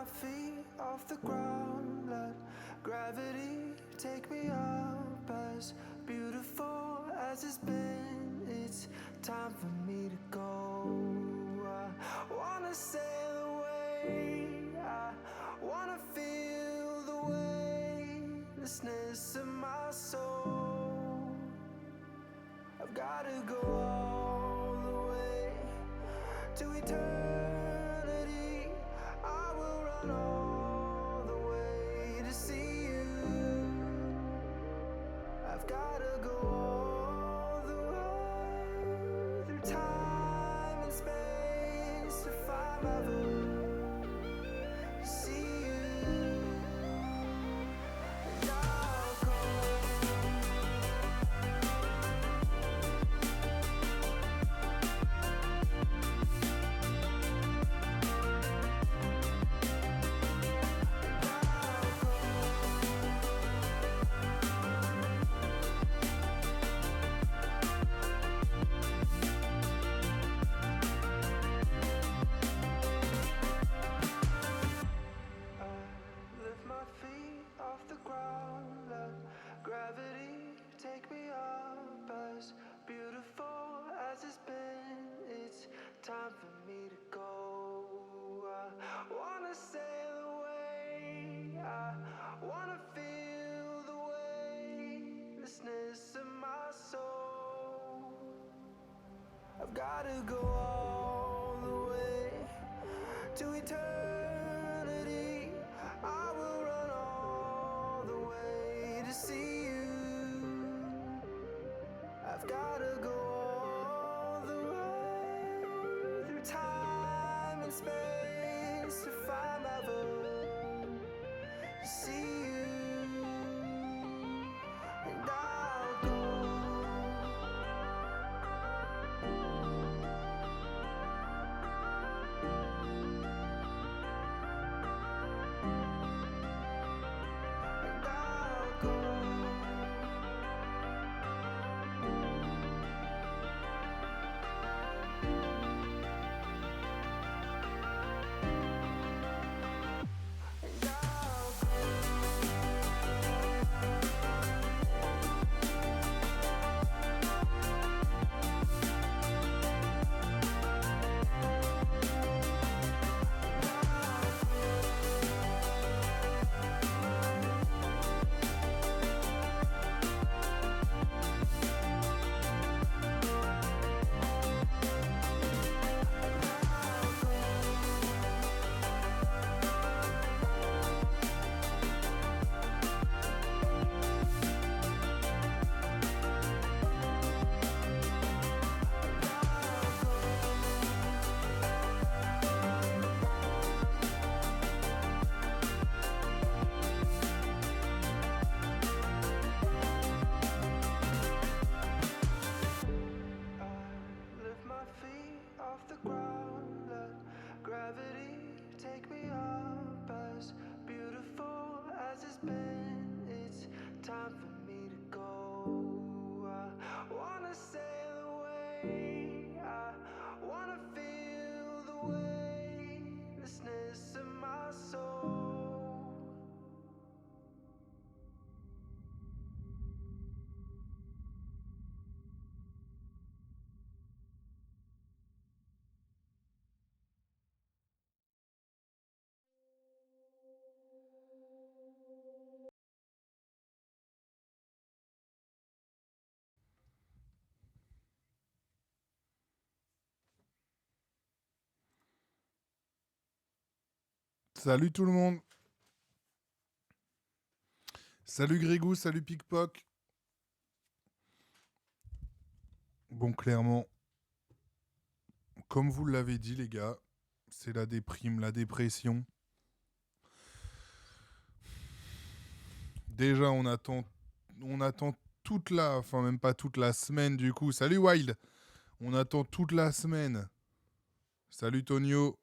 my feet off the ground, let gravity take me up. As beautiful as it's been, it's time for me to go. I wanna sail away, I wanna feel the weightlessness of my soul. I've gotta go all the way to eternity. I will run all the way to see you. I've gotta go all the way through time and space to find my voice, to see you. And I'll go. Lift my feet off the ground, let gravity take me up. As beautiful as it's been, it's time for me to go. I wanna sail away, I wanna feel the weightlessness of my soul. I've gotta go all the way to eternity. I will run all the way to see you. I've gotta go all the way through time and space to find my voice, to see you. And I'll go. And I'll go. And I'll go. Lift my feet off the ground, let gravity take me up. As beautiful as it's been, it's time for me to go. I wanna sail away, I wanna feel the weightlessness of my soul. Salut tout le monde. Salut Grégou, salut Pickpock. Bon, clairement, comme vous l'avez dit les gars, c'est la déprime, la dépression. Déjà, on attend toute la, enfin même pas toute la semaine du coup. Salut Wild. On attend toute la semaine. Salut Tonio.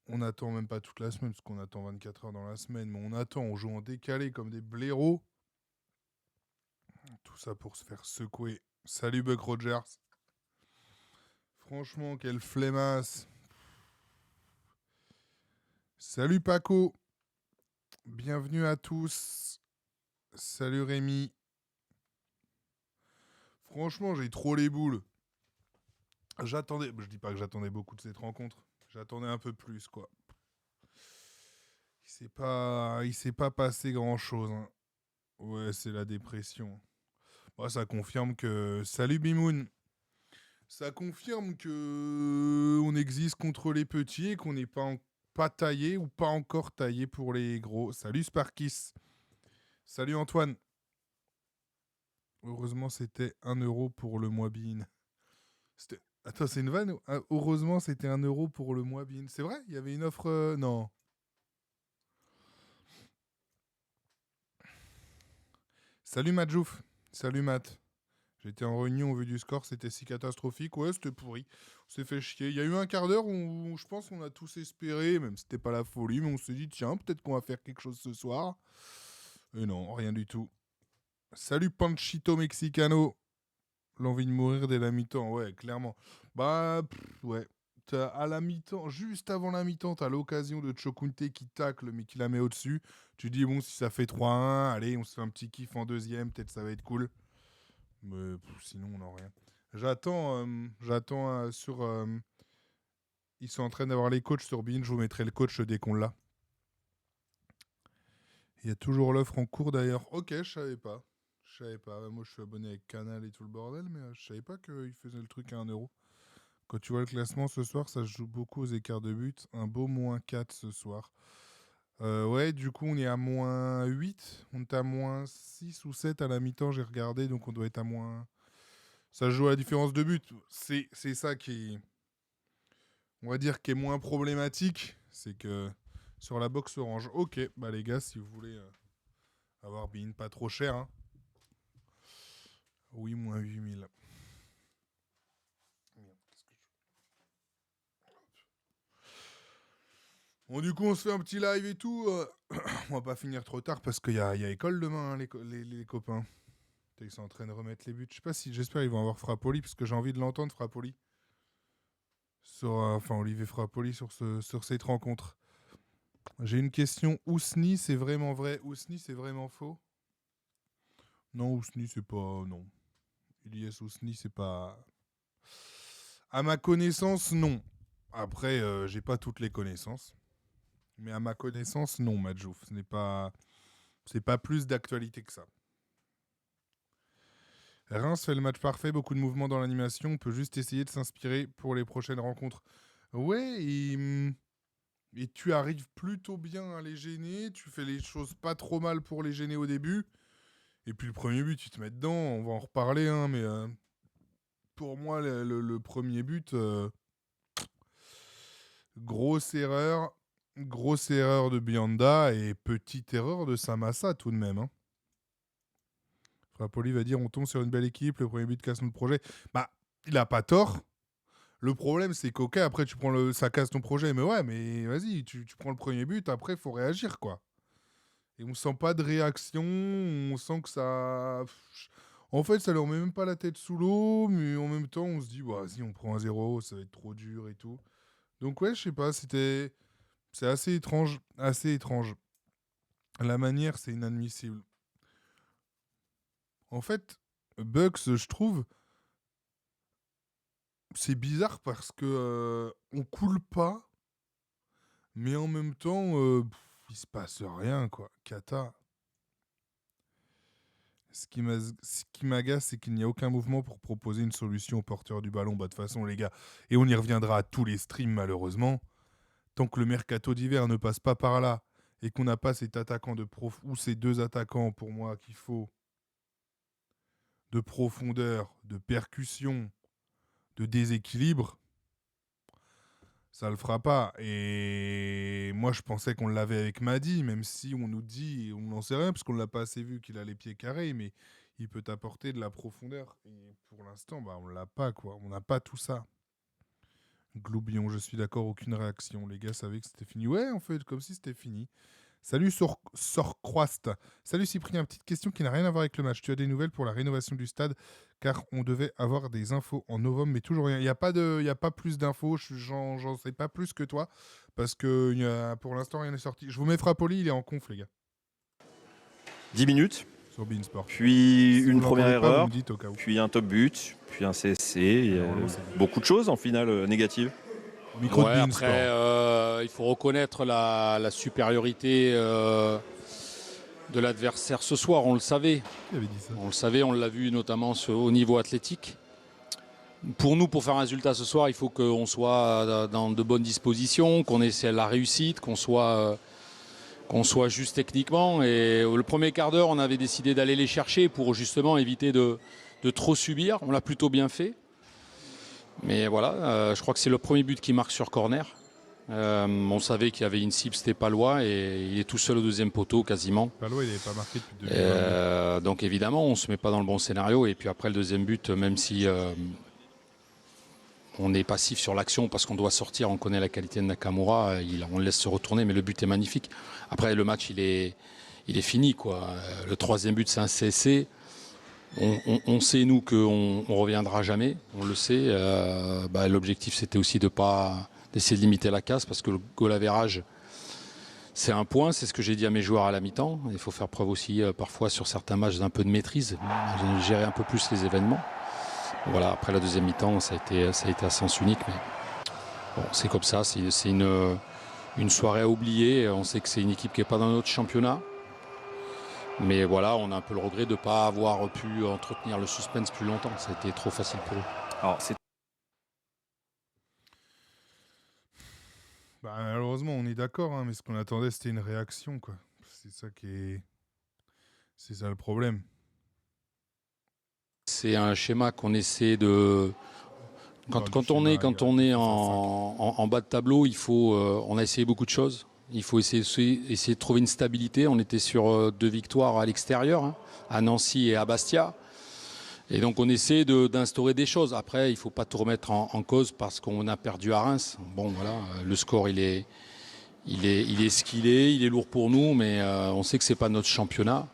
On attend même pas toute la semaine, parce qu'on attend 24 heures dans la semaine, mais on joue en décalé comme des blaireaux. Tout ça pour se faire secouer. Salut Buck Rogers. Franchement, quelle flemmasse. Salut Paco. Bienvenue à tous. Salut Rémi. Franchement, j'ai trop les boules. J'attendais, je dis pas que j'attendais beaucoup de cette rencontre. J'attendais un peu plus, quoi. Il s'est pas passé grand-chose, hein. Ouais, c'est la dépression. Bah, ça confirme que... Salut Bimoun. Ça confirme que on existe contre les petits et qu'on n'est pas taillé ou pas encore taillé pour les gros. Salut Sparkis. Salut Antoine. Heureusement, c'était 1 euro pour le mois BIN. Attends, c'est une vanne? Heureusement, c'était 1 euro pour le mois BIN. C'est vrai? Il y avait une offre. Non. Salut Matjouf. Salut Matt. J'étais en réunion au vu du score, c'était si catastrophique. Ouais, c'était pourri. On s'est fait chier. Il y a eu un quart d'heure où je pense qu'on a tous espéré, même si c'était pas la folie, mais on s'est dit, tiens, peut-être qu'on va faire quelque chose ce soir. Et non, rien du tout. Salut Panchito Mexicano. L'envie de mourir dès la mi-temps, ouais, clairement. Bah, ouais. À la mi-temps, juste avant la mi-temps, t'as l'occasion de Chokunte qui tacle, mais qui la met au-dessus. Tu dis, bon, si ça fait 3-1, allez, on se fait un petit kiff en deuxième, peut-être ça va être cool. Mais sinon, on n'a rien. J'attends sur. Ils sont en train d'avoir les coachs sur Bean, je vous mettrai le coach dès qu'on l'a. Il y a toujours l'offre en cours d'ailleurs. Ok, je savais pas. Je savais pas. Moi, je suis abonné avec Canal et tout le bordel, mais je savais pas qu'ils faisaient le truc à 1 euro. Quand tu vois le classement ce soir, ça se joue beaucoup aux écarts de but. Un beau -4 ce soir. Ouais, du coup, on est à -8. On est à -6 ou 7 à la mi-temps, j'ai regardé, donc on doit être à moins. Ça se joue à la différence de but. C'est ça qui est, on va dire, qui est moins problématique. C'est que sur la box orange. Ok, bah les gars, si vous voulez avoir Bean pas trop cher, hein. Oui, -8000. Bon, du coup, on se fait un petit live et tout. On va pas finir trop tard parce qu'il y a école demain, hein, les copains. Ils sont en train de remettre les buts. Je sais pas si, j'espère qu'ils vont avoir Frappoli parce que j'ai envie de l'entendre, Frappoli. Enfin, Olivier Frappoli sur cette rencontre. J'ai une question. Ousni, c'est vraiment vrai? Ousni, c'est vraiment faux? Non, Ousni, c'est pas. Non. Ilyes Ousni, c'est pas. À ma connaissance, non. Après, j'ai pas toutes les connaissances. Mais à ma connaissance, non, Madjouf. Ce n'est pas. C'est pas plus d'actualité que ça. Reims fait le match parfait, beaucoup de mouvements dans l'animation. On peut juste essayer de s'inspirer pour les prochaines rencontres. Ouais, et tu arrives plutôt bien à les gêner. Tu fais les choses pas trop mal pour les gêner au début. Et puis le premier but, tu te mets dedans. On va en reparler, hein, mais pour moi, le premier but, grosse erreur. Grosse erreur de Bianda et petite erreur de Samassa tout de même, hein. Frappoli va dire on tombe sur une belle équipe, le premier but casse notre projet. Bah, il a pas tort. Le problème, c'est qu'ok, après, ça casse ton projet. Mais ouais, mais vas-y, tu prends le premier but, après, il faut réagir, quoi. Et on sent pas de réaction, on sent que ça. En fait, ça leur met même pas la tête sous l'eau, mais en même temps, on se dit, bah, vas-y, on prend un 0, ça va être trop dur et tout. Donc, ouais, je sais pas, c'est assez étrange, assez étrange. La manière, c'est inadmissible. En fait, Bucks, je trouve, c'est bizarre parce que on coule pas, mais en même temps, il se passe rien, quoi. Kata. Ce qui m'agace, c'est qu'il n'y a aucun mouvement pour proposer une solution au porteur du ballon. Bah, de toute façon, les gars, et on y reviendra à tous les streams, malheureusement. Tant que le mercato d'hiver ne passe pas par là et qu'on n'a pas cet attaquant ou ces deux attaquants, pour moi, qu'il faut, de profondeur, de percussion, de déséquilibre, ça le fera pas. Et moi, je pensais qu'on l'avait avec Madi, même si on nous dit, on n'en sait rien, parce qu'on ne l'a pas assez vu qu'il a les pieds carrés, mais il peut apporter de la profondeur. Et pour l'instant, bah, on l'a pas, quoi. On n'a pas tout ça. Gloubion, je suis d'accord, aucune réaction. Les gars savaient que c'était fini. Ouais, en fait, comme si c'était fini. Salut Sorcroist. Salut Cyprien, petite question qui n'a rien à voir avec le match. Tu as des nouvelles pour la rénovation du stade car on devait avoir des infos en novembre mais toujours rien. Il n'y a, y a pas plus d'infos, j'en sais pas plus que toi parce que pour l'instant rien n'est sorti. Je vous mets Frappoli, il est en conf les gars. 10 minutes, sur Beansport. Puis Si une vous première l'entendez pas, vous erreur, me dites au cas où. puis un top but, puis un CSC, et, Normalement, c'est bon. beaucoup de choses en finale négatives. Au micro de Ouais, Beansport. après, il faut reconnaître la supériorité de l'adversaire ce soir, on le savait. Qui avait dit ça? On le savait, on l'a vu notamment au niveau athlétique. Pour nous, pour faire un résultat ce soir, il faut qu'on soit dans de bonnes dispositions, qu'on ait la réussite, qu'on soit juste techniquement. Et le premier quart d'heure, on avait décidé d'aller les chercher pour justement éviter de trop subir. On l'a plutôt bien fait. Mais voilà, je crois que c'est le premier but qui marque sur corner. On savait qu'il y avait une cible, c'était Palois, et il est tout seul au deuxième poteau quasiment. Palois, il n'avait pas marqué depuis 2022. Donc évidemment, on ne se met pas dans le bon scénario. Et puis après le deuxième but, même si on est passif sur l'action parce qu'on doit sortir, on connaît la qualité de Nakamura, on le laisse se retourner, mais le but est magnifique. Après le match, il est fini, quoi. Le troisième but, c'est un CSC. On sait, nous, qu'on ne reviendra jamais, on le sait. L'objectif, c'était aussi d'essayer de limiter la casse, parce que le goal average, c'est un point, c'est ce que j'ai dit à mes joueurs à la mi-temps. Il faut faire preuve aussi, parfois, sur certains matchs, d'un peu de maîtrise, gérer un peu plus les événements. Voilà, après la deuxième mi-temps, ça a été à sens unique, mais bon, c'est comme ça, c'est une soirée à oublier. On sait que c'est une équipe qui n'est pas dans notre championnat. Mais voilà, on a un peu le regret de ne pas avoir pu entretenir le suspense plus longtemps. Ça a été trop facile pour eux. Alors, Malheureusement, on est d'accord, hein, mais ce qu'on attendait, c'était une réaction, quoi. C'est ça le problème. C'est un schéma qu'on essaie de... Quand on est en bas de tableau, on a essayé beaucoup de choses. Il faut essayer de trouver une stabilité. On était sur 2 victoires à l'extérieur, hein, à Nancy et à Bastia. Et donc on essaie d'instaurer des choses. Après, il ne faut pas tout remettre en cause parce qu'on a perdu à Reims. Bon, voilà, le score, il est ce qu'il est. Il est lourd pour nous, mais on sait que ce n'est pas notre championnat.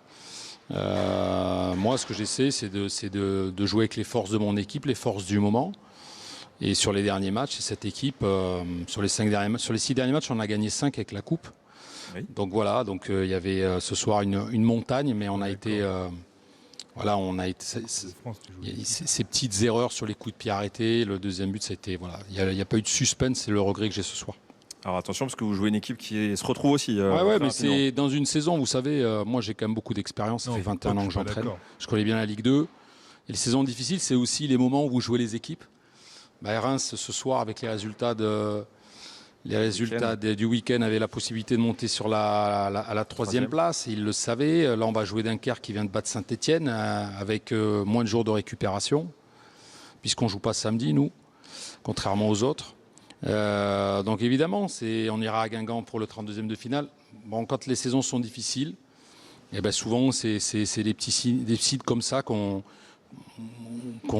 Moi, ce que j'essaie, c'est de jouer avec les forces de mon équipe, les forces du moment. Et sur les derniers matchs, cette équipe, sur les 6 derniers matchs, on a gagné 5 avec la coupe. Oui. Donc voilà, il y avait ce soir une montagne, mais on a été... ces petites erreurs sur les coups de pied arrêtés. Le deuxième but, c'était... Voilà, il n'y a pas eu de suspense, c'est le regret que j'ai ce soir. Alors attention, parce que vous jouez une équipe qui se retrouve aussi. Mais c'est dans une saison, vous savez, moi j'ai quand même beaucoup d'expérience, ça fait 21 ans que j'entraîne. Je connais bien la Ligue 2. Et les saisons difficiles, c'est aussi les moments où vous jouez les équipes. Reims, ce soir, avec les résultats du week-end, avait la possibilité de monter à la 3e place. Ils le savaient. Là, on va jouer Dunkerque qui vient de battre Saint-Etienne avec moins de jours de récupération, puisqu'on ne joue pas samedi, nous, contrairement aux autres. Donc évidemment, on ira à Guingamp pour le 32e de finale. Bon, quand les saisons sont difficiles, souvent, c'est des petits sites comme ça qu'on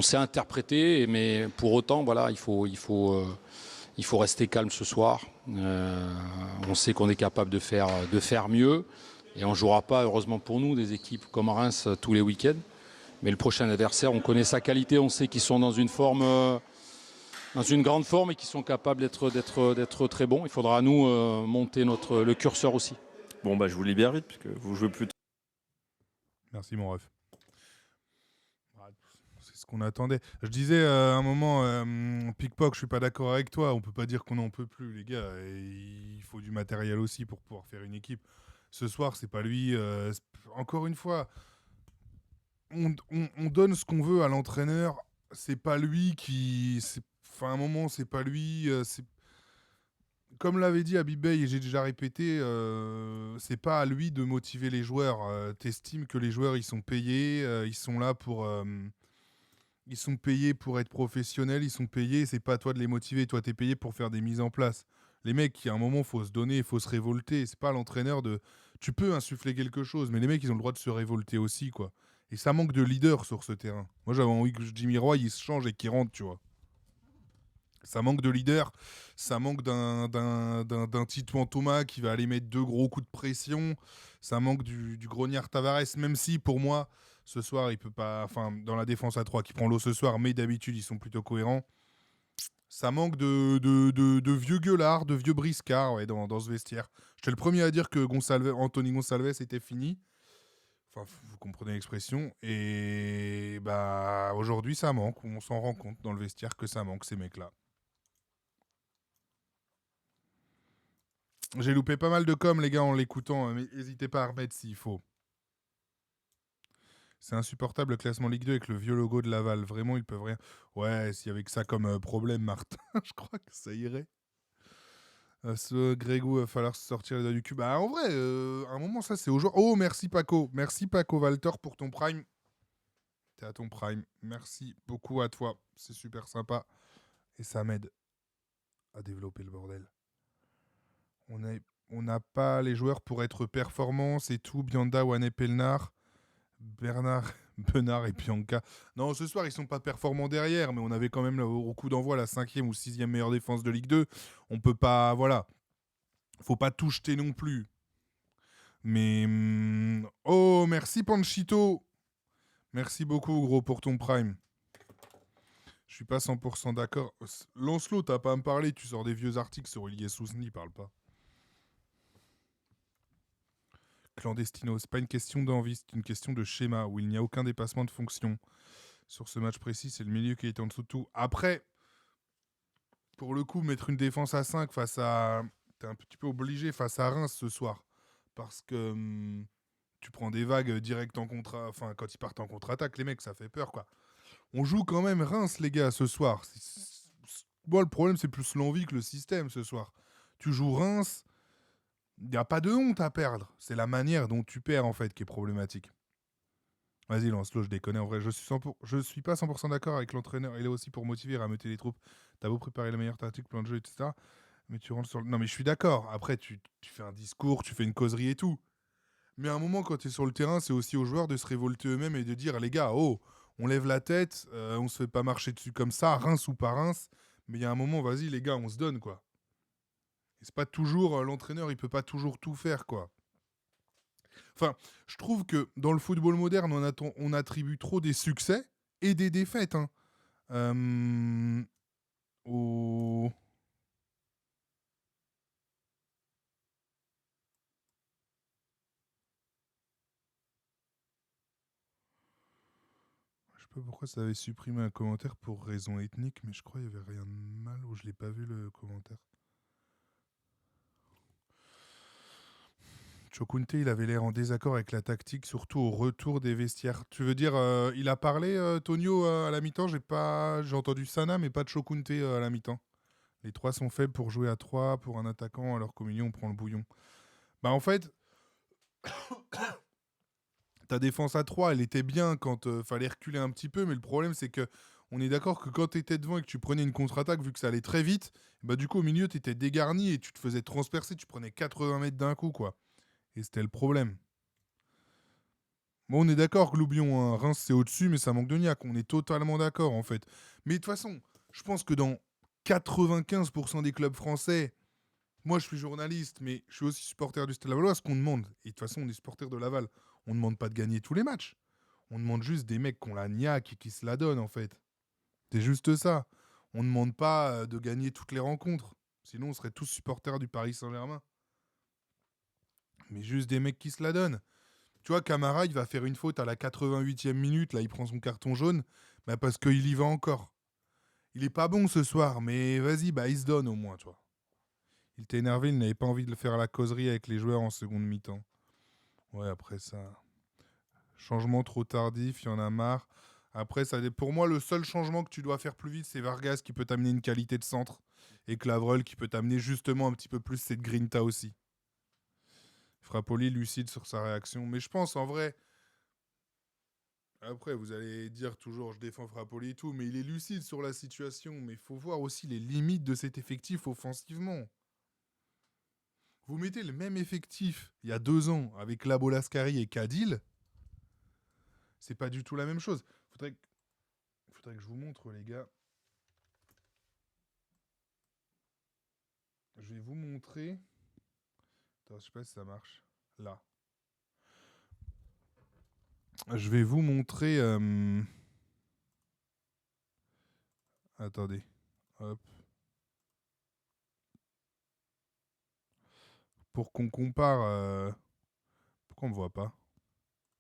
sait interpréter, mais pour autant, voilà, il faut rester calme ce soir. On sait qu'on est capable de faire mieux, et on ne jouera pas, heureusement pour nous, des équipes comme Reims tous les week-ends. Mais le prochain adversaire, on connaît sa qualité, on sait qu'ils sont dans une grande forme et qu'ils sont capables d'être très bons. Il faudra à nous monter le curseur aussi. Bon, je vous libère vite, puisque vous jouez plus tôt. Merci mon ref. C'est ce qu'on attendait. Je disais à un moment, Pickpock, je suis pas d'accord avec toi. On peut pas dire qu'on n'en peut plus, les gars. Et il faut du matériel aussi pour pouvoir faire une équipe. Ce soir, c'est pas lui. Encore une fois, on donne ce qu'on veut à l'entraîneur. C'est pas lui qui. À un moment, c'est pas lui. Comme l'avait dit Habib Bey, et j'ai déjà répété, c'est pas à lui de motiver les joueurs. T'estimes que les joueurs, ils sont payés, ils sont là pour... ils sont payés pour être professionnels, ils sont payés, c'est pas à toi de les motiver. Toi, t'es payé pour faire des mises en place. Les mecs, il y a un moment, il faut se donner, il faut se révolter. C'est pas à l'entraîneur de... Tu peux insuffler quelque chose, mais les mecs, ils ont le droit de se révolter aussi, quoi. Et ça manque de leader sur ce terrain. Moi, j'avais envie que Jimmy Roy, il se change et qu'il rentre, tu vois. Ça manque de leader, ça manque d'un Titouan Thomas qui va aller mettre 2 gros coups de pression, ça manque du Grognard Tavares, même si pour moi, ce soir, il peut pas. Enfin, dans la défense à 3 qui prend l'eau ce soir, mais d'habitude, ils sont plutôt cohérents. Ça manque de vieux gueulards, de vieux briscards ouais, dans ce vestiaire. J'étais le premier à dire que Anthony Gonçalves était fini. Enfin, vous comprenez l'expression. Et bah aujourd'hui, ça manque. On s'en rend compte dans le vestiaire que ça manque, ces mecs-là. J'ai loupé pas mal de com, les gars, en l'écoutant. Mais n'hésitez pas à remettre s'il faut. C'est insupportable le classement Ligue 2 avec le vieux logo de Laval. Vraiment, ils peuvent rien. Ouais, s'il y avait que ça comme problème, Martin, je crois que ça irait. Ce Grégou, il va falloir se sortir les doigts du cul. Bah, en vrai, à un moment, ça, c'est au jour. Oh, merci Paco. Merci Paco Walter pour ton prime. T'es à ton prime. Merci beaucoup à toi. C'est super sympa. Et ça m'aide à développer le bordel. On n'a pas les joueurs pour être performants. C'est tout. Bianda, Wane Pelnar, Bernard, Benard et Bianca. Non, ce soir, ils sont pas performants derrière. Mais on avait quand même au coup d'envoi la 5e ou 6e meilleure défense de Ligue 2. On peut pas. Voilà. Faut pas tout jeter non plus. Mais. Oh, merci Panchito. Merci beaucoup, gros, pour ton prime. Je suis pas 100% d'accord. Lancelot, t'as pas à me parler. Tu sors des vieux articles sur Olivier Sousni, parle pas. Clandestino, c'est pas une question d'envie, c'est une question de schéma où il n'y a aucun dépassement de fonction. Sur ce match précis, c'est le milieu qui est en dessous de tout. Après, pour le coup, mettre une défense à 5 face à. T'es un petit peu obligé face à Reims ce soir. Parce que tu prends des vagues direct en contre. Enfin, quand ils partent en contre-attaque, les mecs, ça fait peur, quoi. On joue quand même Reims, les gars, ce soir. Bon, le problème, c'est plus l'envie que le système ce soir. Tu joues Reims, il n'y a pas de honte à perdre. C'est la manière dont tu perds, en fait, qui est problématique. Vas-y, lance-le, je déconne. En vrai, je suis pas 100% d'accord avec l'entraîneur. Il est aussi pour motiver et rameuter les troupes. T'as beau préparer la meilleure tactique, plan de jeu, etc. Mais tu rentres sur le. Non, mais je suis d'accord. Après, tu fais un discours, tu fais une causerie et tout. Mais à un moment, quand tu es sur le terrain, c'est aussi aux joueurs de se révolter eux-mêmes et de dire les gars, oh, on lève la tête, on se fait pas marcher dessus comme ça, Reims ou pas Reims. Mais il y a un moment, vas-y, les gars, on se donne, quoi. Et c'est pas toujours. L'entraîneur, il peut pas toujours tout faire, quoi. Enfin, je trouve que dans le football moderne, on attribue trop des succès et des défaites. Hein. Au... Je sais pas pourquoi ça avait supprimé un commentaire pour raison ethnique, mais je crois qu'il n'y avait rien de mal ou je l'ai pas vu le commentaire. Chokunte, il avait l'air en désaccord avec la tactique, surtout au retour des vestiaires. Tu veux dire, il a parlé, Tonio, à la mi-temps. J'ai entendu Sana, mais pas de Chokunte à la mi-temps. Les 3 sont faibles pour jouer à 3 pour un attaquant, alors qu'au milieu, on prend le bouillon. Bah, en fait, ta défense à 3, elle était bien quand fallait reculer un petit peu, mais le problème, c'est que on est d'accord que quand tu étais devant et que tu prenais une contre-attaque, vu que ça allait très vite, bah du coup, au milieu, tu étais dégarni et tu te faisais transpercer, tu prenais 80 mètres d'un coup, quoi. Et c'était le problème. Bon, on est d'accord, Gloubion, hein, Reims, c'est au-dessus, mais ça manque de niaque. On est totalement d'accord, en fait. Mais de toute façon, je pense que dans 95% des clubs français, moi, je suis journaliste, mais je suis aussi supporter du Stade Lavallois, ce qu'on demande. Et de toute façon, on est supporter de Laval. On ne demande pas de gagner tous les matchs. On demande juste des mecs qui ont la niaque et qui se la donnent, en fait. C'est juste ça. On ne demande pas de gagner toutes les rencontres. Sinon, on serait tous supporters du Paris Saint-Germain. Mais juste des mecs qui se la donnent. Tu vois, Camara, il va faire une faute à la 88e minute. Là, il prend son carton jaune. Bah, parce qu'il y va encore. Il est pas bon ce soir, mais vas-y, bah, il se donne au moins, tu vois. Il était énervé, il n'avait pas envie de le faire à la causerie avec les joueurs en seconde mi-temps. Ouais, après ça. Changement trop tardif, il y en a marre. Après, pour moi, le seul changement que tu dois faire plus vite, c'est Vargas qui peut t'amener une qualité de centre. Et Clavreul qui peut t'amener justement un petit peu plus cette grinta aussi. Frappoli lucide sur sa réaction. Mais je pense en vrai. Après, vous allez dire toujours je défends Frappoli et tout, mais il est lucide sur la situation. Mais il faut voir aussi les limites de cet effectif offensivement. Vous mettez le même effectif il y a 2 ans avec Labo Lascari et Cadil. C'est pas du tout la même chose. Faudrait que je vous montre, les gars. je vais vous montrer. Attends, je sais pas si ça marche. Là. Je vais vous montrer. Attendez. Hop. Pour qu'on compare. Pourquoi on me voit pas?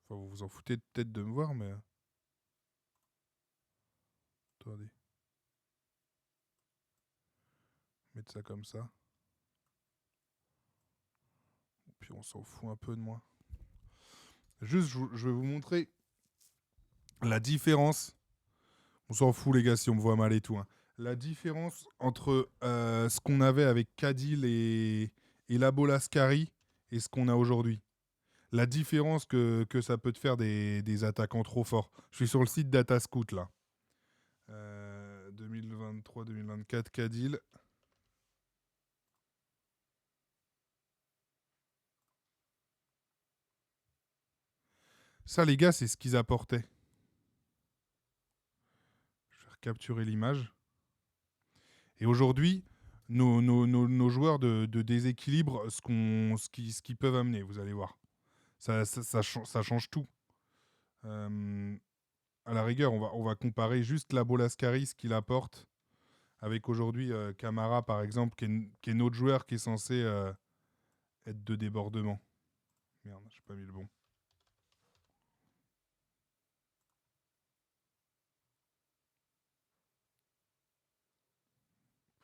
Enfin, vous vous en foutez peut-être de me voir, mais. Attendez. Mettre ça comme ça. Puis on s'en fout un peu de moi. Juste, je vais vous montrer la différence. On s'en fout, les gars, si on me voit mal et tout. Hein. La différence entre ce qu'on avait avec Cadil et Labo Lascari et ce qu'on a aujourd'hui. La différence que ça peut te faire des attaquants trop forts. Je suis sur le site Datascout, là. 2023-2024, Cadil. Ça, les gars, c'est ce qu'ils apportaient. Je vais recapturer l'image. Et aujourd'hui, nos joueurs de déséquilibre, ce qu'ils peuvent amener, vous allez voir. Ça change tout. À la rigueur, on va comparer juste Labo Lascari, ce qu'il apporte, avec aujourd'hui Camara, par exemple, qui est notre joueur qui est censé être de débordement. Merde, j'ai pas mis le bon.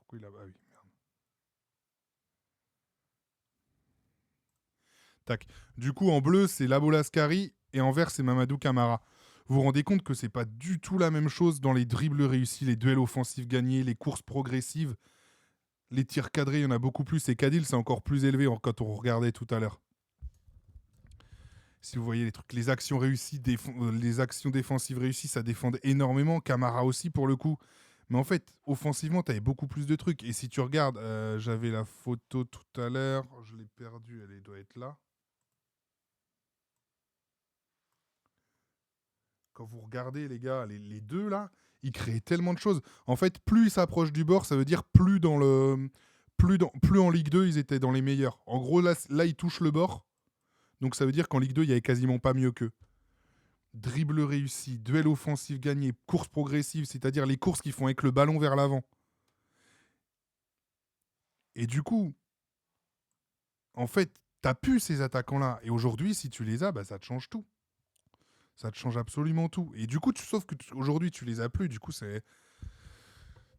Pourquoi il a... Ah oui, merde. Tac. Du coup, en bleu, c'est Labo Lascari et en vert, c'est Mamadou Camara. Vous vous rendez compte que c'est pas du tout la même chose dans les dribbles réussis, les duels offensifs gagnés, les courses progressives, les tirs cadrés, il y en a beaucoup plus. Et Cadil, c'est encore plus élevé quand on regardait tout à l'heure. Si vous voyez les trucs, les actions réussies, les actions défensives réussies, ça défend énormément. Camara aussi pour le coup. Mais en fait, offensivement, tu avais beaucoup plus de trucs. Et si tu regardes, j'avais la photo tout à l'heure, je l'ai perdue, elle doit être là. Quand vous regardez, les gars, les deux là, ils créent tellement de choses. En fait, plus ils s'approchent du bord, ça veut dire plus en Ligue 2, ils étaient dans les meilleurs. En gros, là ils touchent le bord. Donc ça veut dire qu'en Ligue 2, il n'y avait quasiment pas mieux qu'eux. Dribble réussi, duel offensif gagné, course progressive, c'est-à-dire les courses qui font avec le ballon vers l'avant. Et du coup, en fait, t'as plus ces attaquants-là. Et aujourd'hui, si tu les as, bah, ça te change tout. Ça te change absolument tout. Et du coup, sauf que aujourd'hui, tu les as plus. Du coup, c'est...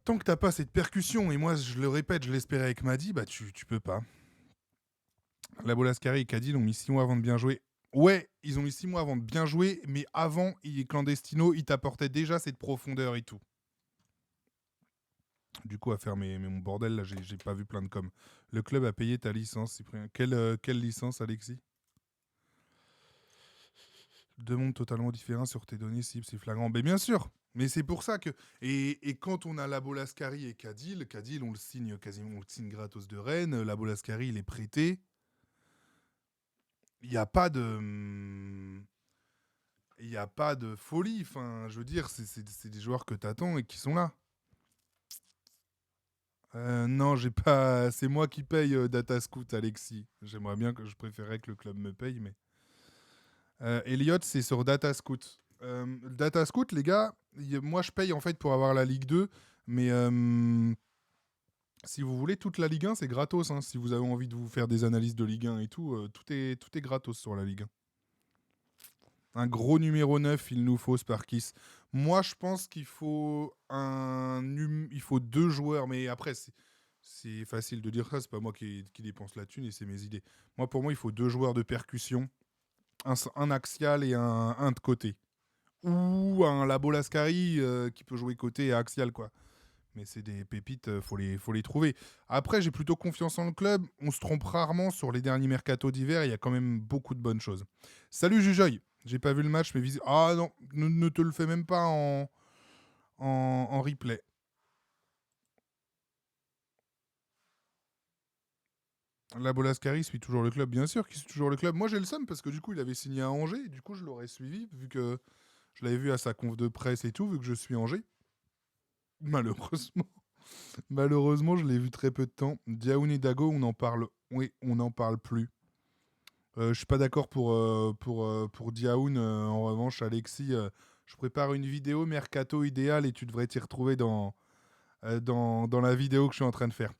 Tant que t'as pas cette percussion, et moi, je le répète, je l'espérais avec Madi, bah tu peux pas. Labo Lascari et Cadil ont mis 6 mois avant de bien jouer. Ouais, ils ont mis 6 mois avant de bien jouer, mais avant, Clandestino, il t'apportait déjà cette profondeur et tout. Du coup, à faire mon bordel, là, j'ai pas vu plein de com. Le club a payé ta licence, Cyprien. Quelle licence, Alexis? Deux mondes totalement différents sur tes données cibles, c'est flagrant. Mais bien sûr, mais c'est pour ça que... Et quand on a Labo Lascari et Cadil, on le signe quasiment, on le signe gratos de Rennes. Labo Lascari, il est prêté. Il n'y a pas de... Il n'y a pas de folie. Enfin, je veux dire, c'est des joueurs que t'attends et qui sont là. Non, j'ai pas. C'est moi qui paye Datascout, Alexis. J'aimerais bien que je préférais que le club me paye, mais. Elliott, c'est sur Datascout. Datascout, les gars, moi je paye en fait pour avoir la Ligue 2, mais si vous voulez toute la Ligue 1, c'est gratos. Hein. Si vous avez envie de vous faire des analyses de Ligue 1 et tout, tout est gratos sur la Ligue 1. Un gros numéro 9, il nous faut Sparkis. Moi, je pense qu'il faut il faut deux joueurs, mais après, c'est facile de dire ça. C'est pas moi qui dépense la thune et c'est mes idées. Pour moi, il faut deux joueurs de percussion, un axial et un de côté. Ou un Labo Lascari qui peut jouer côté et axial, quoi. Mais c'est des pépites, faut les trouver. Après, j'ai plutôt confiance en le club. On se trompe rarement sur les derniers mercatos d'hiver. Il y a quand même beaucoup de bonnes choses. Salut Jujoy. J'ai pas vu le match, mais ah non, ne te le fais même pas en replay. Labo Lascari suit toujours le club, bien sûr qu'il suit toujours le club. Moi j'ai le seum parce que du coup il avait signé à Angers, et du coup je l'aurais suivi vu que je l'avais vu à sa conf de presse et tout, vu que je suis Angers. Malheureusement. Malheureusement, je l'ai vu très peu de temps. Diaoun et Dago, on en parle. Oui, on n'en parle plus. Je suis pas d'accord pour Diaoun. En revanche, Alexis, je prépare une vidéo Mercato idéal et tu devrais t'y retrouver dans la vidéo que je suis en train de faire.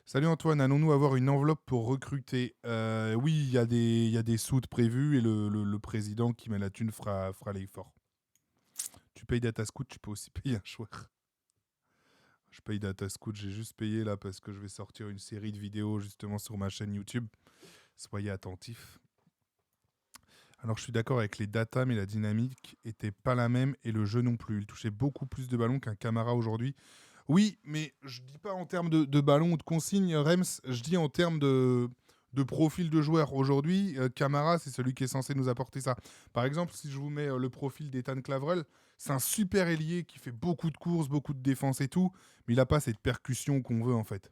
Salut Antoine, allons-nous avoir une enveloppe pour recruter? Oui, il y a des soutes prévues et le président qui met la thune fera l'effort. Tu payes Datascout, tu peux aussi payer un joueur. Je paye Datascout, j'ai juste payé là parce que je vais sortir une série de vidéos justement sur ma chaîne YouTube. Soyez attentifs. Alors je suis d'accord avec les datas, mais la dynamique était pas la même et le jeu non plus. Il touchait beaucoup plus de ballons qu'un Camara aujourd'hui. Oui, mais je dis pas en termes de ballons ou de consignes, Rems, je dis en termes de profil de joueur. Aujourd'hui, Camara, c'est celui qui est censé nous apporter ça. Par exemple, si je vous mets le profil d'Ethan Clavreul, c'est un super ailier qui fait beaucoup de courses, beaucoup de défense et tout, mais il n'a pas cette percussion qu'on veut en fait.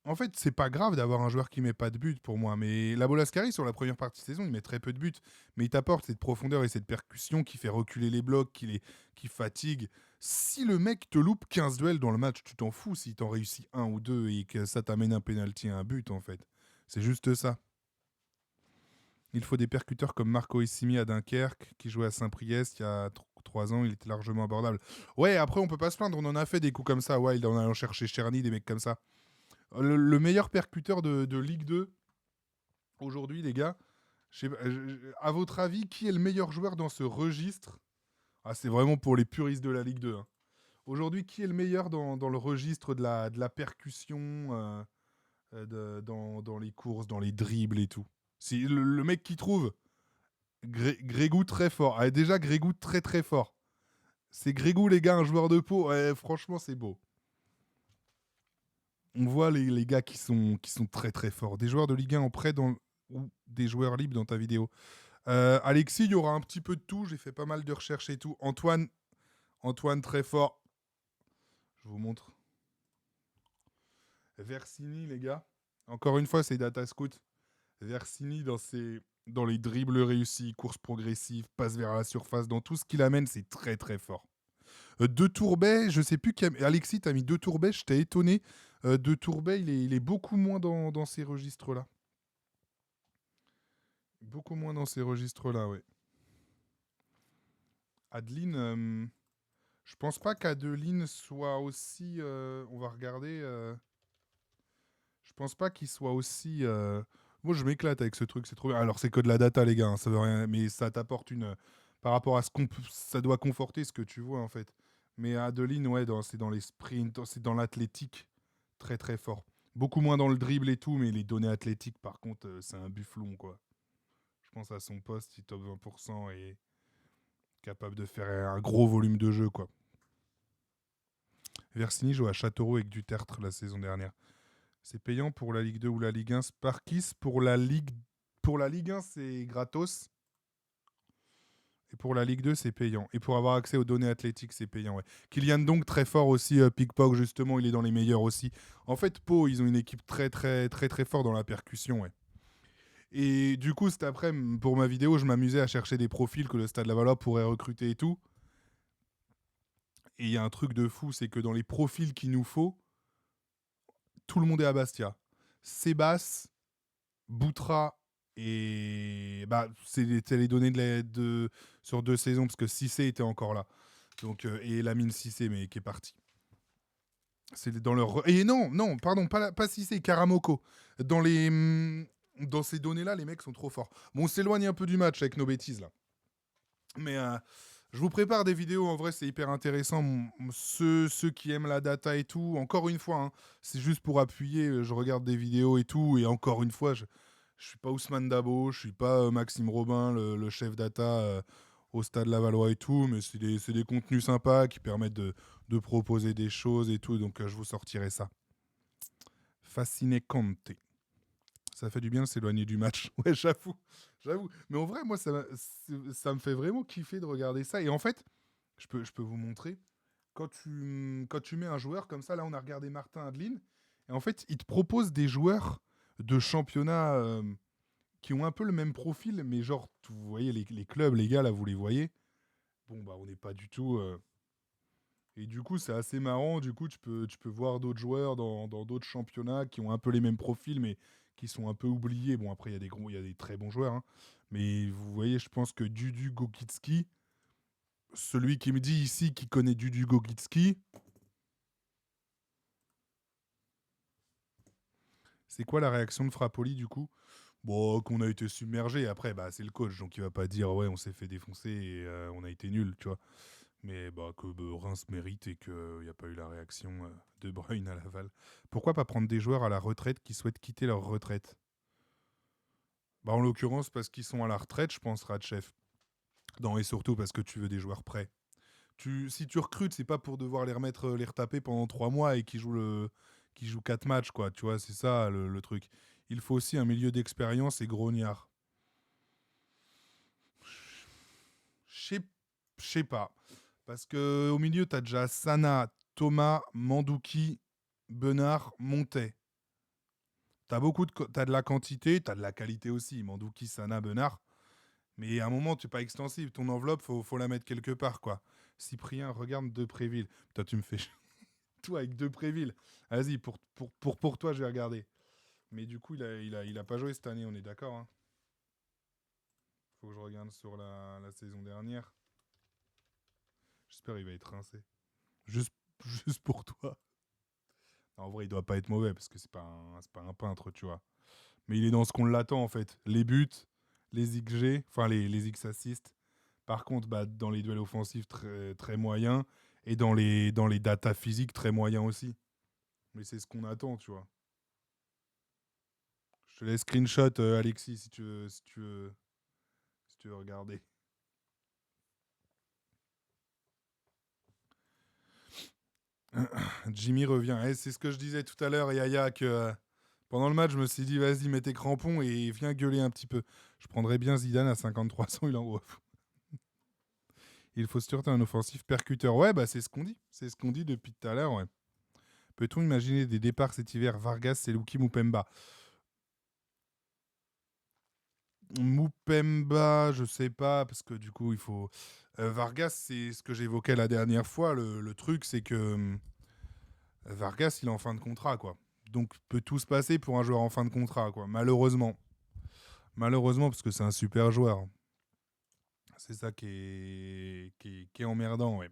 En fait, c'est pas grave d'avoir un joueur qui met pas de but pour moi, mais la Bolascari sur la première partie de saison, il met très peu de buts, mais il t'apporte cette profondeur et cette percussion qui fait reculer les blocs, qui fatigue. Si le mec te loupe 15 duels dans le match, tu t'en fous s'il t'en réussit un ou deux et que ça t'amène un penalty et un but en fait. C'est juste ça. Il faut des percuteurs comme Marco Essimi à Dunkerque, qui jouait à Saint-Priest il y a 3 ans, il était largement abordable. Ouais, après on peut pas se plaindre, on en a fait des coups comme ça, Wild, en allant chercher Cherny, des mecs comme ça. Le meilleur percuteur de Ligue 2 aujourd'hui, les gars, à votre avis, qui est le meilleur joueur dans ce registre? Ah, c'est vraiment pour les puristes de la Ligue 2. Hein. Aujourd'hui, qui est le meilleur dans le registre de la percussion dans les courses, dans les dribbles et tout? Si le mec qui trouve Grégou très fort. Ah, déjà, Grégou très très fort. C'est Grégou, les gars, un joueur de peau. Ouais, franchement, c'est beau. On voit les gars qui sont très très forts. Des joueurs de Ligue 1 en prêt ou des joueurs libres dans ta vidéo. Alexis, il y aura un petit peu de tout. J'ai fait pas mal de recherches et tout. Antoine très fort. Je vous montre. Versini, les gars. Encore une fois, c'est Datascout. Versini, dans les dribbles réussis, courses progressives, passes vers la surface, dans tout ce qu'il amène, c'est très très fort. De Tourbet, je sais plus qui Alexis, t'as mis De Tourbet, je t'ai étonné. De Tourbet, il est beaucoup moins dans ces registres-là. Beaucoup moins dans ces registres-là, ouais. Adeline, je pense pas qu'Adeline soit aussi... on va regarder... je pense pas qu'il soit aussi... Moi, je m'éclate avec ce truc, c'est trop bien. Alors, c'est que de la data, les gars, hein, ça veut rien... Mais ça t'apporte une... Par rapport à ce qu'on... Ça doit conforter ce que tu vois, en fait. Mais Adeline, ouais, c'est dans les sprints, c'est dans l'athlétique. Très, très fort. Beaucoup moins dans le dribble et tout, mais les données athlétiques, par contre, c'est un bufflon, quoi. Je pense à son poste, il top 20% et capable de faire un gros volume de jeu, quoi. Versini joue à Châteauroux avec Dutertre la saison dernière. C'est payant pour la Ligue 2 ou la Ligue 1. Sparkis, pour la Ligue 1, c'est gratos. Et pour la Ligue 2, c'est payant. Et pour avoir accès aux données athlétiques, c'est payant. Ouais. Kylian donc très fort aussi. Pickpock, justement, il est dans les meilleurs aussi. En fait, Pau, ils ont une équipe très, très, très, très forte dans la percussion. Ouais. Et du coup, cet après, pour ma vidéo, je m'amusais à chercher des profils que le Stade Lavallois pourrait recruter et tout. Et il y a un truc de fou, c'est que dans les profils qu'il nous faut, tout le monde est à Bastia. Sébas, Boutra et... Bah, c'était les données sur 2 saisons, parce que Cissé était encore là. Donc, et Lamine Cissé, mais qui est parti. C'est dans leur... Et non, pardon, pas Cissé, Karamoko. Dans ces données-là, les mecs sont trop forts. Bon, on s'éloigne un peu du match avec nos bêtises, là. Mais je vous prépare des vidéos, en vrai, c'est hyper intéressant. Ceux qui aiment la data et tout, encore une fois, hein, c'est juste pour appuyer, je regarde des vidéos et tout, et encore une fois, je suis pas Ousmane Dabo, je suis pas Maxime Robin, le chef data au Stade Lavallois et tout, mais c'est des contenus sympas qui permettent de proposer des choses et tout, donc je vous sortirai ça. Fasciné Conte. Ça fait du bien de s'éloigner du match. Ouais, j'avoue. Mais en vrai, moi, ça me fait vraiment kiffer de regarder ça. Et en fait, je peux vous montrer. Quand tu mets un joueur comme ça, là, on a regardé Martin Adeline. Et en fait, il te propose des joueurs de championnat qui ont un peu le même profil. Mais genre, vous voyez, les clubs, les gars, là, vous les voyez. Bon, bah, on n'est pas du tout... Et du coup, c'est assez marrant. Du coup, tu peux voir d'autres joueurs dans d'autres championnats qui ont un peu les mêmes profils, mais qui sont un peu oubliés. Bon, après, il y a des très bons joueurs, hein. Mais vous voyez, je pense que Dudu Gokitski, celui qui me dit ici qu'il connaît Dudu Gokitski, c'est quoi la réaction de Frappoli du coup? Bon, qu'on a été submergé. Après, bah, c'est le coach, donc il va pas dire ouais, on s'est fait défoncer et on a été nul, tu vois. Mais bah, que Reims mérite et qu'il n'y a pas eu la réaction de Bruyne à Laval. Pourquoi pas prendre des joueurs à la retraite qui souhaitent quitter leur retraite? Bah, en l'occurrence, parce qu'ils sont à la retraite, je pense, Radchef. Et surtout parce que tu veux des joueurs prêts. Si tu recrutes, c'est pas pour devoir les retaper pendant 3 mois et qui jouent 4 matchs, quoi. Tu vois, c'est ça le truc. Il faut aussi un milieu d'expérience et grognard. Je sais je sais pas. Parce que au milieu, t'as déjà Sana, Thomas, Mandouki, Benard, Montet. T'as de la quantité, t'as de la qualité aussi. Mandouki, Sana, Benard. Mais à un moment, tu n'es pas extensive. Ton enveloppe, faut la mettre quelque part, quoi. Cyprien, regarde Depréville. Toi, tu me fais toi avec Depréville. Vas-y, pour toi, je vais regarder. Mais du coup, il a pas joué cette année, on est d'accord, hein. Faut que je regarde sur la saison dernière. J'espère qu'il va être rincé. Juste, juste pour toi. En vrai, il doit pas être mauvais parce que c'est pas un peintre, tu vois. Mais il est dans ce qu'on l'attend, en fait. Les buts, les XG, enfin les X-assists. Par contre, bah, dans les duels offensifs, très, très moyen. Et dans les datas physiques, très moyen aussi. Mais c'est ce qu'on attend, tu vois. Je te laisse screenshot, Alexis, si tu veux regarder. Jimmy revient. Eh, c'est ce que je disais tout à l'heure, Yaya, que pendant le match, je me suis dit, vas-y, mets tes crampons et viens gueuler un petit peu. Je prendrais bien Zidane à 53 ans, il en vaut. Il faut surtout un offensif percuteur. Ouais, bah c'est ce qu'on dit. C'est ce qu'on dit depuis tout à l'heure, ouais. Peut-on imaginer des départs cet hiver? Vargas, Selouki, Moupemba. Moupemba, je sais pas, parce que du coup, il faut. Vargas, c'est ce que j'évoquais la dernière fois. Le truc, c'est que Vargas, il est en fin de contrat, quoi. Donc, peut tout se passer pour un joueur en fin de contrat, quoi. Malheureusement. Malheureusement, parce que c'est un super joueur. C'est ça qui est emmerdant, ouais.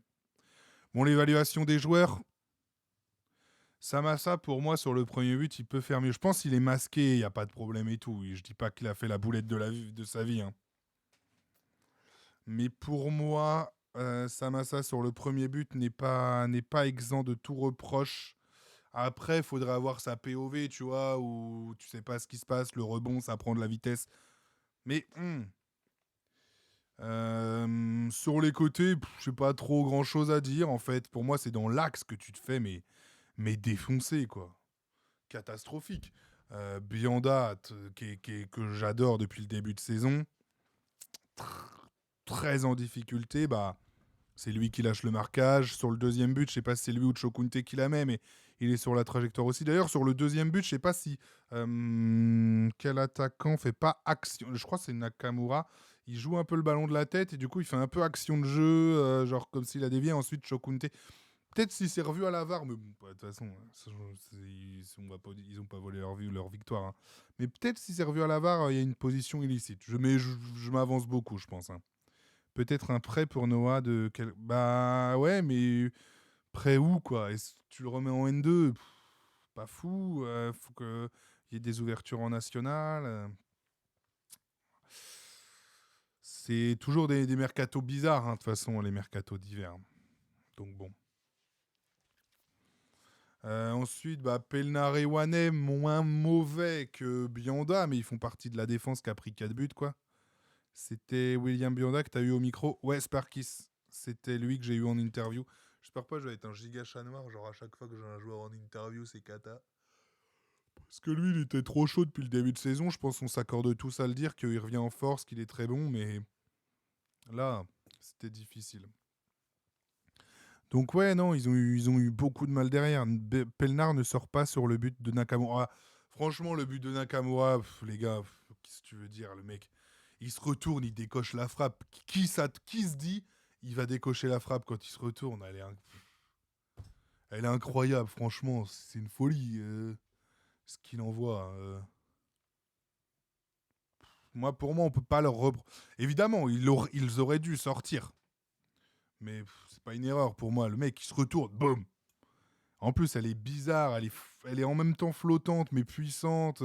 Bon, l'évaluation des joueurs. Samassa, pour moi, sur le premier but, il peut faire mieux. Je pense qu'il est masqué, il n'y a pas de problème et tout. Je dis pas qu'il a fait la boulette de sa vie, hein. Mais pour moi, Samassa, sur le premier but, n'est pas exempt de tout reproche. Après, il faudrait avoir sa POV, tu vois, où tu sais pas ce qui se passe, le rebond, ça prend de la vitesse. Mais sur les côtés, je sais pas trop grand-chose à dire, en fait. Pour moi, c'est dans l'axe que tu te fais, mais défoncer, quoi. Catastrophique. Bianda, que j'adore depuis le début de saison, très en difficulté, bah, c'est lui qui lâche le marquage. Sur le deuxième but, je sais pas si c'est lui ou Chokunte qui la met, mais il est sur la trajectoire aussi. D'ailleurs, sur le deuxième but, je sais pas si quel attaquant fait pas action. Je crois que c'est Nakamura. Il joue un peu le ballon de la tête et du coup, il fait un peu action de jeu, genre comme s'il a dévié. Ensuite, Chokunte. Peut-être si c'est revu à la VAR, mais bon, bah, de toute façon, ils ont pas volé leur victoire, hein. Mais peut-être si c'est revu à la VAR, il y a une position illicite. Je m'avance beaucoup, je pense, hein. Peut-être un prêt pour Noah Bah ouais, mais prêt où, quoi? Tu le remets en N2, pas fou. Faut qu'il y ait des ouvertures en national. C'est toujours des mercatos bizarres, hein, de toute façon, les mercatos d'hiver. Donc bon. Ensuite, bah, Pelnar et Wanet, moins mauvais que Bianda, mais ils font partie de la défense qui a pris 4 buts, quoi. C'était William Bianda que tu as eu au micro. Ouais, Sparkis. C'était lui que j'ai eu en interview. J'espère pas que je vais être un giga chat noir. Genre, à chaque fois que j'ai un joueur en interview, c'est cata. Parce que lui, il était trop chaud depuis le début de saison. Je pense qu'on s'accorde tous à le dire, qu'il revient en force, qu'il est très bon, mais là, c'était difficile. Donc ouais, non, ils ont eu beaucoup de mal derrière. Pelnar ne sort pas sur le but de Nakamura. Franchement, le but de Nakamura, les gars, qu'est-ce que tu veux dire, le mec, il se retourne, il décoche la frappe. Qui se dit, il va décocher la frappe quand il se retourne. Allez, hein. Elle est incroyable, franchement. C'est une folie ce qu'il envoie. Pour moi, on peut pas leur Évidemment, ils auraient dû sortir. Mais c'est pas une erreur pour moi. Le mec, il se retourne, boum. En plus, elle est bizarre, elle est en même temps flottante, mais puissante.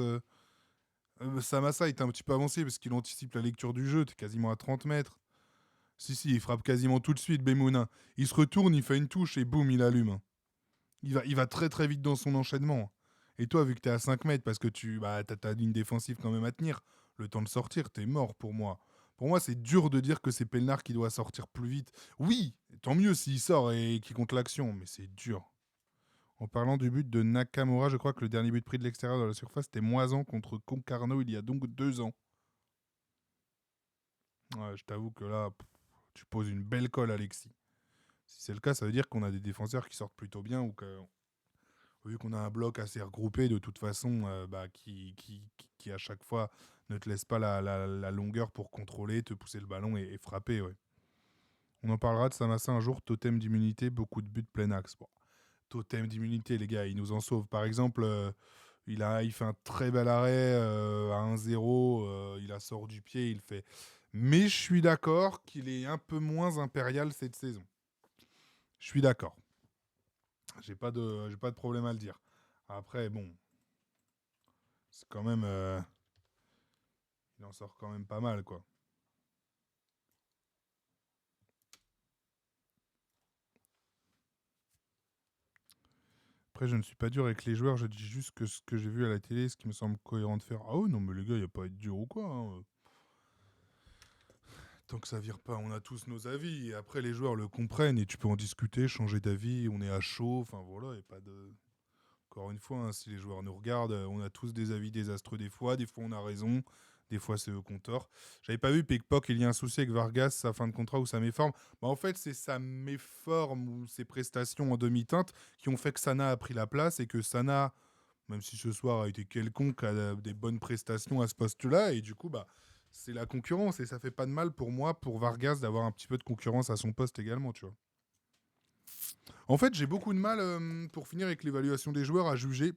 Samassa est un petit peu avancé parce qu'il anticipe la lecture du jeu. T'es quasiment à 30 mètres. Si, il frappe quasiment tout de suite, Bemouna. Il se retourne, il fait une touche et boum, il allume. Il va très très vite dans son enchaînement. Et toi, vu que t'es à 5 mètres, parce que t'as ta ligne défensive quand même à tenir, le temps de sortir, t'es mort pour moi. Pour moi, c'est dur de dire que c'est Pelnard qui doit sortir plus vite. Oui, tant mieux s'il sort et qu'il compte l'action, mais c'est dur. En parlant du but de Nakamura, je crois que le dernier but pris de l'extérieur de la surface, c'était Moisan contre Concarneau il y a donc 2 ans. Ouais, je t'avoue que là, tu poses une belle colle, Alexis. Si c'est le cas, ça veut dire qu'on a des défenseurs qui sortent plutôt bien ou que, vu qu'on a un bloc assez regroupé, de toute façon, qui à chaque fois ne te laisse pas la longueur pour contrôler, te pousser le ballon et frapper. Ouais. On en parlera de Samassa un jour, totem d'immunité, beaucoup de buts plein axe. Bon. Totem d'immunité, les gars, il nous en sauve. Par exemple, il fait un très bel arrêt à 1-0, il a sort du pied, il fait. Mais je suis d'accord qu'il est un peu moins impérial cette saison. Je suis d'accord. J'ai pas de problème à le dire. Après, bon, c'est quand même, il en sort quand même pas mal, quoi. Après, je ne suis pas dur avec les joueurs, je dis juste que ce que j'ai vu à la télé, ce qui me semble cohérent de faire. Ah oui, non, mais les gars, il n'y a pas à être dur ou quoi. Hein. Tant que ça vire pas, on a tous nos avis. Et après, les joueurs le comprennent et tu peux en discuter, changer d'avis. On est à chaud. Enfin voilà, et pas de. Encore une fois, hein, si les joueurs nous regardent, on a tous des avis désastreux des fois. Des fois, on a raison. Des fois, c'est eux qu'on tort. J'avais pas vu Pickpock, il y a un souci avec Vargas, sa fin de contrat ou sa méforme. Bah, en fait, c'est sa méforme ou ses prestations en demi-teinte qui ont fait que Sana a pris la place et que Sana, même si ce soir a été quelconque, a des bonnes prestations à ce poste-là. Et du coup, bah, c'est la concurrence. Et ça fait pas de mal pour moi, pour Vargas, d'avoir un petit peu de concurrence à son poste également, tu vois. En fait, j'ai beaucoup de mal, pour finir avec l'évaluation des joueurs, à juger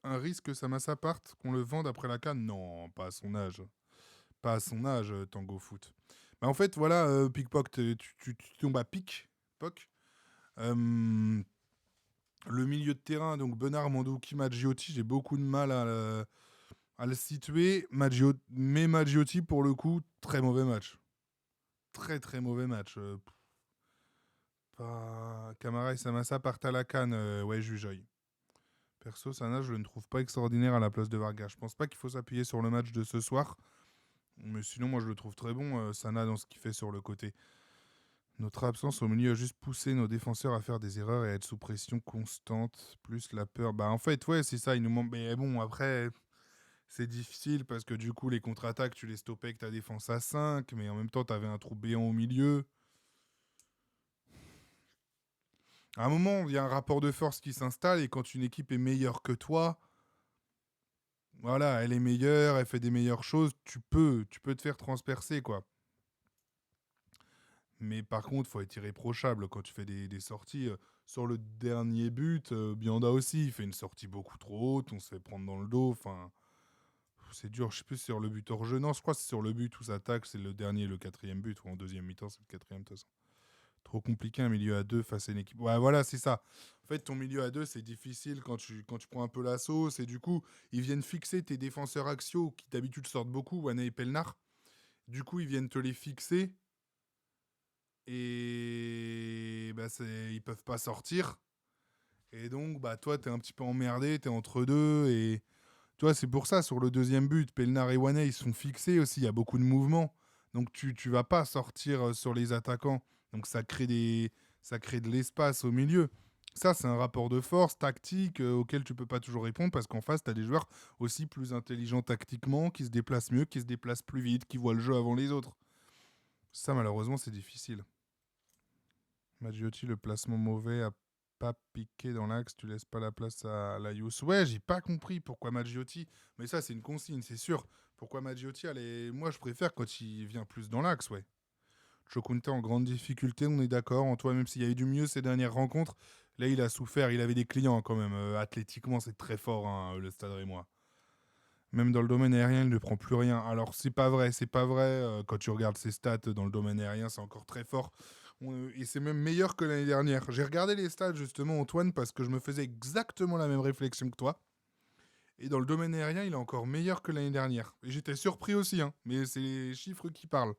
un risque que Samassa parte, qu'on le vende après la CAN. Non, pas à son âge. Pas à son âge, Tango Foot. Mais en fait, voilà, Pickpock, tu tombes à Pickpock. Le milieu de terrain, donc Benard, Mandouki, Maggiotti, j'ai beaucoup de mal à le situer. Mais Maggiotti, pour le coup, très mauvais match. Très très mauvais match. Camara et Samassa partent à la canne. Ouais, Jujoy. Perso, Sana, je le ne trouve pas extraordinaire à la place de Vargas. Je pense pas qu'il faut s'appuyer sur le match de ce soir. Mais sinon, moi, je le trouve très bon, Sana, dans ce qu'il fait sur le côté. Notre absence au milieu a juste poussé nos défenseurs à faire des erreurs et à être sous pression constante, plus la peur. Bah, en fait, ouais, c'est ça, il nous manque. Mais bon, après, c'est difficile parce que du coup, les contre-attaques, tu les stoppais avec ta défense à 5, mais en même temps, tu avais un trou béant au milieu. À un moment, il y a un rapport de force qui s'installe et quand une équipe est meilleure que toi, voilà, elle est meilleure, elle fait des meilleures choses, tu peux te faire transpercer, quoi. Mais par contre, il faut être irréprochable quand tu fais des sorties. Sur le dernier but, Bianda aussi, il fait une sortie beaucoup trop haute, on se fait prendre dans le dos. Enfin, c'est dur. Je sais plus si c'est sur le but hors jeu. Non, je crois que c'est sur le but où ça attaque, c'est le dernier, le quatrième but, ou en deuxième mi-temps, c'est le quatrième, de toute façon. Trop compliqué un milieu à deux face à une équipe. Ouais, voilà, c'est ça. En fait, ton milieu à deux, c'est difficile quand tu prends un peu la sauce. Et du coup, ils viennent fixer tes défenseurs axiaux qui d'habitude sortent beaucoup, Wane et Pelnar. Du coup, ils viennent te les fixer. Et bah, ils peuvent pas sortir. Et donc, bah, toi, t'es un petit peu emmerdé, t'es entre deux. Et toi, c'est pour ça, sur le deuxième but, Pelnar et Wane, ils sont fixés aussi. Il y a beaucoup de mouvements. Donc, tu vas pas sortir sur les attaquants. Donc, ça crée de l'espace au milieu. Ça, c'est un rapport de force tactique auquel tu peux pas toujours répondre parce qu'en face, tu as des joueurs aussi plus intelligents tactiquement, qui se déplacent mieux, qui se déplacent plus vite, qui voient le jeu avant les autres. Ça, malheureusement, c'est difficile. Maggiotti, le placement mauvais a pas piqué dans l'axe, tu laisses pas la place à Laius. Ouais, j'ai pas compris pourquoi Maggiotti, mais ça c'est une consigne, c'est sûr. Pourquoi Maggiotti, moi je préfère quand il vient plus dans l'axe, ouais. Chokunta en grande difficulté, on est d'accord. Antoine, même s'il y a eu du mieux ces dernières rencontres, Là, il a souffert. Il avait des clients quand même. Athlétiquement, c'est très fort, hein, le Stade Rémois. Même dans le domaine aérien, il ne prend plus rien. Alors, c'est pas vrai. C'est pas vrai. Quand tu regardes ses stats dans le domaine aérien, c'est encore très fort. Et c'est même meilleur que l'année dernière. J'ai regardé les stats, justement, Antoine, parce que je me faisais exactement la même réflexion que toi. Et dans le domaine aérien, il est encore meilleur que l'année dernière. Et j'étais surpris aussi, hein. Mais c'est les chiffres qui parlent.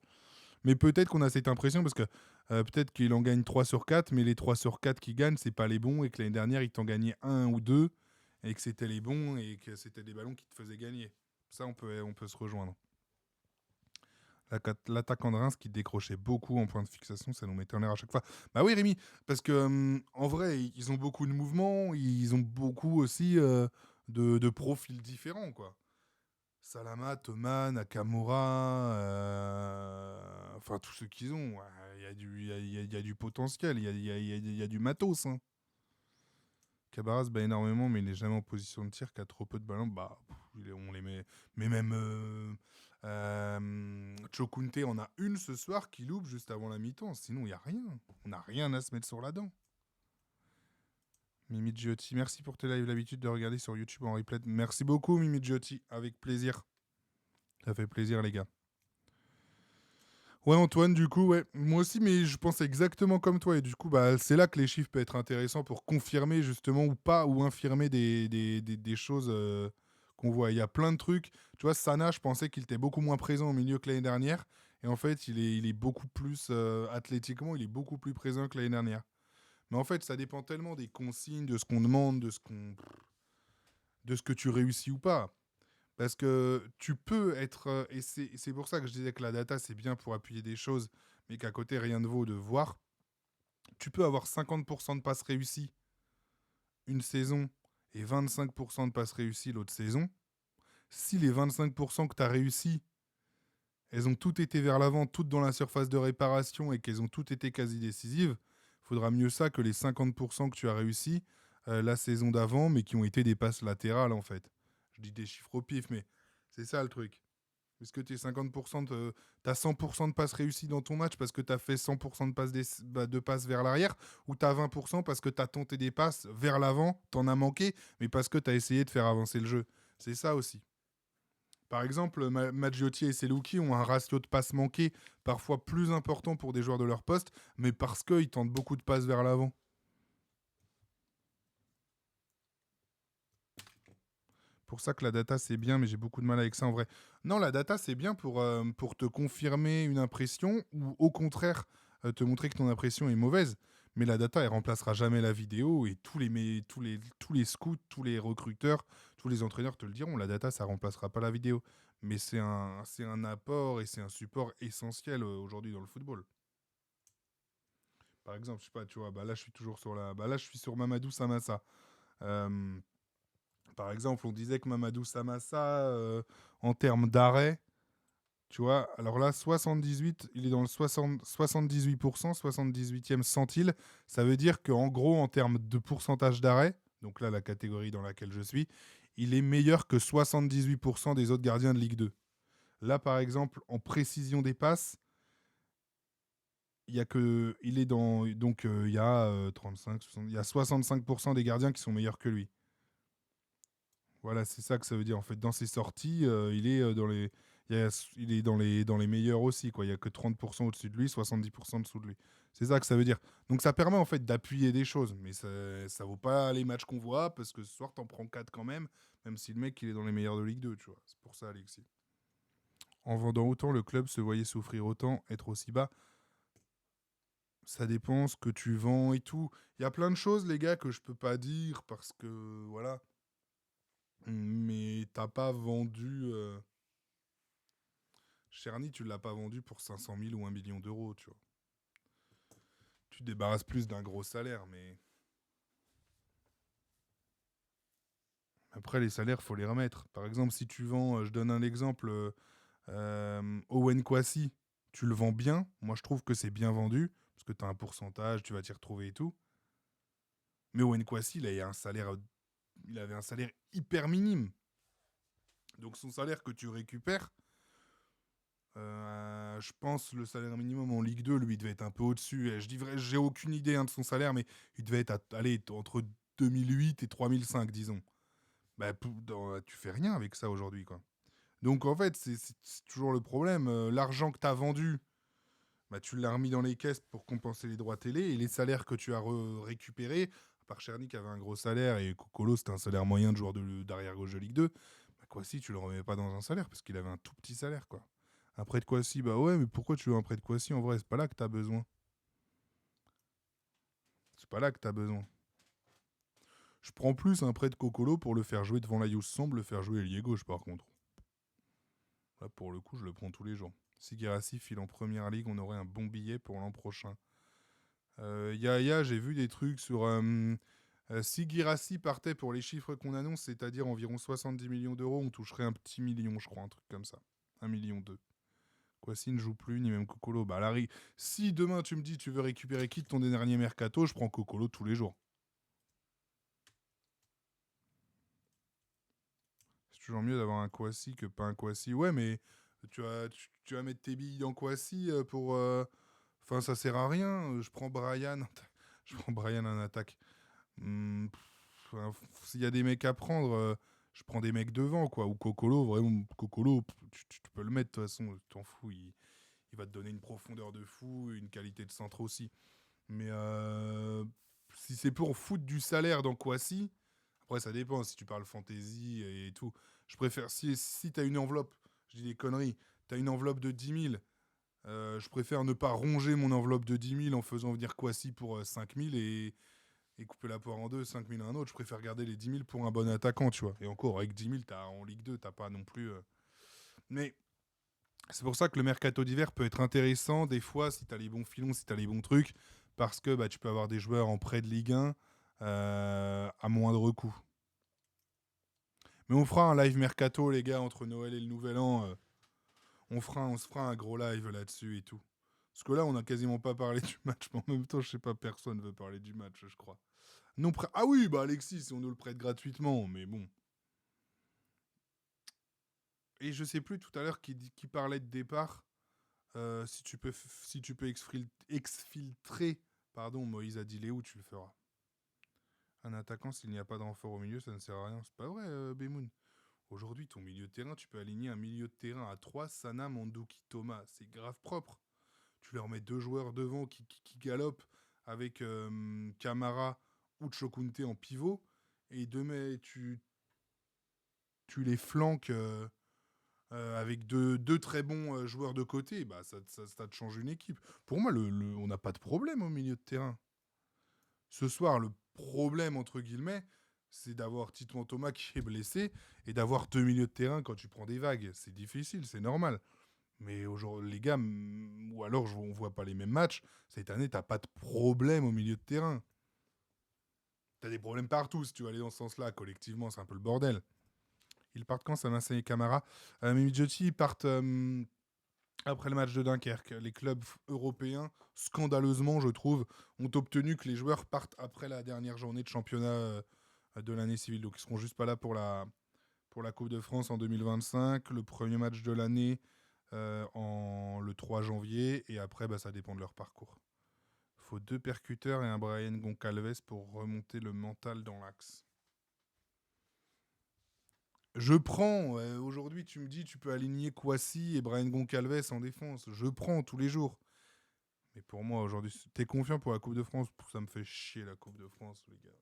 Mais peut-être qu'on a cette impression parce que peut-être qu'il en gagne 3 sur 4, mais les 3 sur 4 qu'il gagne, c'est pas les bons et que l'année dernière, il t'en gagnait un ou deux et que c'était les bons et que c'était des ballons qui te faisaient gagner. Ça, on peut se rejoindre. L'attaquant de Reims qui décrochait beaucoup en point de fixation, ça nous mettait en l'air à chaque fois. Bah oui, Rémi, parce que en vrai, ils ont beaucoup de mouvements, ils ont beaucoup aussi de profils différents, quoi. Salama, Thomas, Nakamura, enfin tous ceux qu'ils ont, ouais, il y a du potentiel, il y a du matos. Hein. Cabaras bat énormément, mais il n'est jamais en position de tir, qui a trop peu de ballons. Bah, on les met. Mais même Chokunte en a une ce soir qui loupe juste avant la mi-temps. Sinon, il n'y a rien. On n'a rien à se mettre sur la dent. Mimi Giotti, merci pour tes lives. L'habitude de regarder sur YouTube en replay. Merci beaucoup, Mimi Giotti. Avec plaisir. Ça fait plaisir, les gars. Ouais, Antoine, du coup, ouais. Moi aussi, mais je pense exactement comme toi. Et du coup, bah, c'est là que les chiffres peuvent être intéressants pour confirmer, justement, ou pas, ou infirmer des choses qu'on voit. Il y a plein de trucs. Tu vois, Sana, je pensais qu'il était beaucoup moins présent au milieu que l'année dernière. Et en fait, il est beaucoup plus, athlétiquement, il est beaucoup plus présent que l'année dernière. Mais en fait, ça dépend tellement des consignes, de ce qu'on demande, de ce que tu réussis ou pas. Parce que tu peux être. Et c'est pour ça que je disais que la data, c'est bien pour appuyer des choses, mais qu'à côté, rien ne vaut de voir. Tu peux avoir 50% de passes réussies une saison et 25% de passes réussies l'autre saison. Si les 25% que tu as réussi, elles ont toutes été vers l'avant, toutes dans la surface de réparation et qu'elles ont toutes été quasi décisives, il faudra mieux ça que les 50% que tu as réussi la saison d'avant, mais qui ont été des passes latérales en fait. Je dis des chiffres au pif, mais c'est ça le truc. Est-ce que tu es 50% t'as 100% de passes réussies dans ton match parce que tu as fait 100% de passes vers l'arrière ou tu as 20% parce que tu as tenté des passes vers l'avant, t'en as manqué, mais parce que tu as essayé de faire avancer le jeu. C'est ça aussi. Par exemple, Maggiotti et Selouki ont un ratio de passes manquées parfois plus important pour des joueurs de leur poste, mais parce qu'ils tentent beaucoup de passes vers l'avant. Pour ça que la data c'est bien, mais j'ai beaucoup de mal avec ça en vrai. Non, la data c'est bien pour te confirmer une impression ou au contraire te montrer que ton impression est mauvaise. Mais la data elle remplacera jamais la vidéo et tous les scouts, tous les recruteurs, tous les entraîneurs te le diront. La data ça remplacera pas la vidéo. Mais c'est un apport et c'est un support essentiel aujourd'hui dans le football. Par exemple, je sais pas, tu vois, bah là je suis toujours sur bah là je suis sur Mamadou Samassa. Euh, Par exemple, on disait que Mamadou Samassa, en termes d'arrêt, tu vois, alors là, 78, il est dans le 78%, 78e centile. Ça veut dire qu'en gros, en termes de pourcentage d'arrêt, donc là, la catégorie dans laquelle je suis, il est meilleur que 78% des autres gardiens de Ligue 2. Là, par exemple, en précision des passes, il y a que, il est dans, donc il y a 35, 60, il y a 65% des gardiens qui sont meilleurs que lui. Voilà, c'est ça que ça veut dire. En fait, dans ses sorties, il est dans les, il est dans les meilleurs aussi. Quoi. Il n'y a que 30% au-dessus de lui, 70% en dessous de lui. C'est ça que ça veut dire. Donc ça permet en fait d'appuyer des choses. Mais ça vaut pas les matchs qu'on voit, parce que ce soir, t'en prends 4 quand même si le mec il est dans les meilleurs de Ligue 2, tu vois. C'est pour ça, Alexis. En vendant autant, le club se voyait souffrir autant, être aussi bas. Ça dépend ce que tu vends et tout. Il y a plein de choses, les gars, que je peux pas dire parce que voilà. Mais t'as pas vendu. Cherny, tu l'as pas vendu pour 500 000 ou 1 million d'euros, tu vois. Tu te débarrasses plus d'un gros salaire, mais. Après, les salaires, faut les remettre. Par exemple, si tu vends, je donne un exemple, Owen Kwasi, tu le vends bien. Moi, je trouve que c'est bien vendu, parce que tu as un pourcentage, tu vas t'y retrouver et tout. Mais Owen Kwasi, il avait un salaire hyper minime. Donc son salaire que tu récupères, Je pense le salaire minimum en Ligue 2, lui, il devait être un peu au-dessus. Je dis vrai, j'ai aucune idée de son salaire, mais il devait être entre 2008 et 3005, disons. Bah, tu fais rien avec ça aujourd'hui, quoi. Donc en fait, c'est toujours le problème. L'argent que tu as vendu, bah, tu l'as remis dans les caisses pour compenser les droits télé et les salaires que tu as récupérés. À part Cherny qui avait un gros salaire et Kokolo, c'était un salaire moyen de joueur d'arrière-gauche de Ligue 2. Bah, Kwasi, tu le remets pas dans un salaire parce qu'il avait un tout petit salaire, quoi. Un prêt de Kwasi, bah ouais, mais pourquoi tu veux un prêt de Kwasi en vrai? C'est pas là que tu as besoin. C'est pas là que tu as besoin. Je prends plus un prêt de Kokolo pour le faire jouer devant la Youth Samble, le faire jouer ailier gauche par contre. Là, pour le coup, je le prends tous les jours. Si Guirassy file en première ligue, on aurait un bon billet pour l'an prochain. Yaya, j'ai vu des trucs sur. Si Guirassy partait pour les chiffres qu'on annonce, c'est-à-dire environ 70 millions d'euros, on toucherait un petit million, je crois, un truc comme ça. 1,2 million. Kwasi ne joue plus, ni même Kokolo. Bah, Larry, si demain tu me dis tu veux récupérer qui de ton dernier mercato, je prends Kokolo tous les jours. C'est toujours mieux d'avoir un Kwasi que pas un Kwasi. Ouais, mais tu vas mettre tes billes dans Kwasi pour. Enfin, ça sert à rien. Je prends Brian. Je prends Brian en attaque. S'il y a des mecs à prendre, je prends des mecs devant, quoi. Ou Kokolo, vraiment, Kokolo, tu peux le mettre, de toute façon, t'en fous. Il va te donner une profondeur de fou, une qualité de centre aussi. Mais si c'est pour foutre du salaire dans Kwasi, après, ça dépend si tu parles fantasy et tout. Je préfère, si tu as une enveloppe, je dis des conneries, tu as une enveloppe de 10 000, je préfère ne pas ronger mon enveloppe de 10 000 en faisant venir Kwasi pour 5 000 et couper la poire en deux, 5 000 à un autre. Je préfère garder les 10 000 pour un bon attaquant, tu vois. Et encore, avec 10 000, en Ligue 2, t'as pas non plus. Mais c'est pour ça que le mercato d'hiver peut être intéressant, des fois, si tu as les bons filons, si tu as les bons trucs, parce que bah, tu peux avoir des joueurs en prêt de Ligue 1 à moindre coût. Mais on fera un live mercato, les gars, entre Noël et le Nouvel An. On se fera un gros live là-dessus et tout. Parce que là, on n'a quasiment pas parlé du match, mais en même temps, je sais pas, personne veut parler du match, je crois. Non, ah oui, bah Alexis, si on nous le prête gratuitement, mais bon. Et je sais plus tout à l'heure qui parlait de départ. Si tu peux exfiltrer, pardon, Moïse Adiléou, tu le feras. Un attaquant, s'il n'y a pas de renfort au milieu, ça ne sert à rien. C'est pas vrai, Bemoun. Aujourd'hui, ton milieu de terrain, tu peux aligner un milieu de terrain à 3, Sana, Mandouki, Thomas. C'est grave propre. Tu leur mets 2 joueurs devant qui galopent avec Camara ou Chokunte en pivot. Et tu les flanques avec deux très bons joueurs de côté. Bah, ça te change une équipe. Pour moi, on n'a pas de problème au milieu de terrain. Ce soir, le problème, entre guillemets, c'est d'avoir Titouan Thomas qui est blessé et d'avoir 2 milieux de terrain quand tu prends des vagues. C'est difficile, c'est normal. Mais aujourd'hui, les gars, ou alors on voit pas les mêmes matchs, cette année, t'as pas de problème au milieu de terrain. T'as des problèmes partout si tu veux aller dans ce sens-là. Collectivement, c'est un peu le bordel. Ils partent quand, Samassin et Camara Midjotti, ils partent après le match de Dunkerque. Les clubs européens, scandaleusement, je trouve, ont obtenu que les joueurs partent après la dernière journée de championnat de l'année civile. Donc ils seront juste pas là pour la Coupe de France en 2025. Le premier match de l'année le 3 janvier. Et après, bah, ça dépend de leur parcours. Il faut 2 percuteurs et un Brian Goncalves pour remonter le mental dans l'axe. Je prends. Aujourd'hui, tu me dis tu peux aligner Kwasi et Brian Goncalves en défense. Je prends tous les jours. Mais pour moi, aujourd'hui, t'es confiant pour la Coupe de France? Ça me fait chier la Coupe de France, les gars.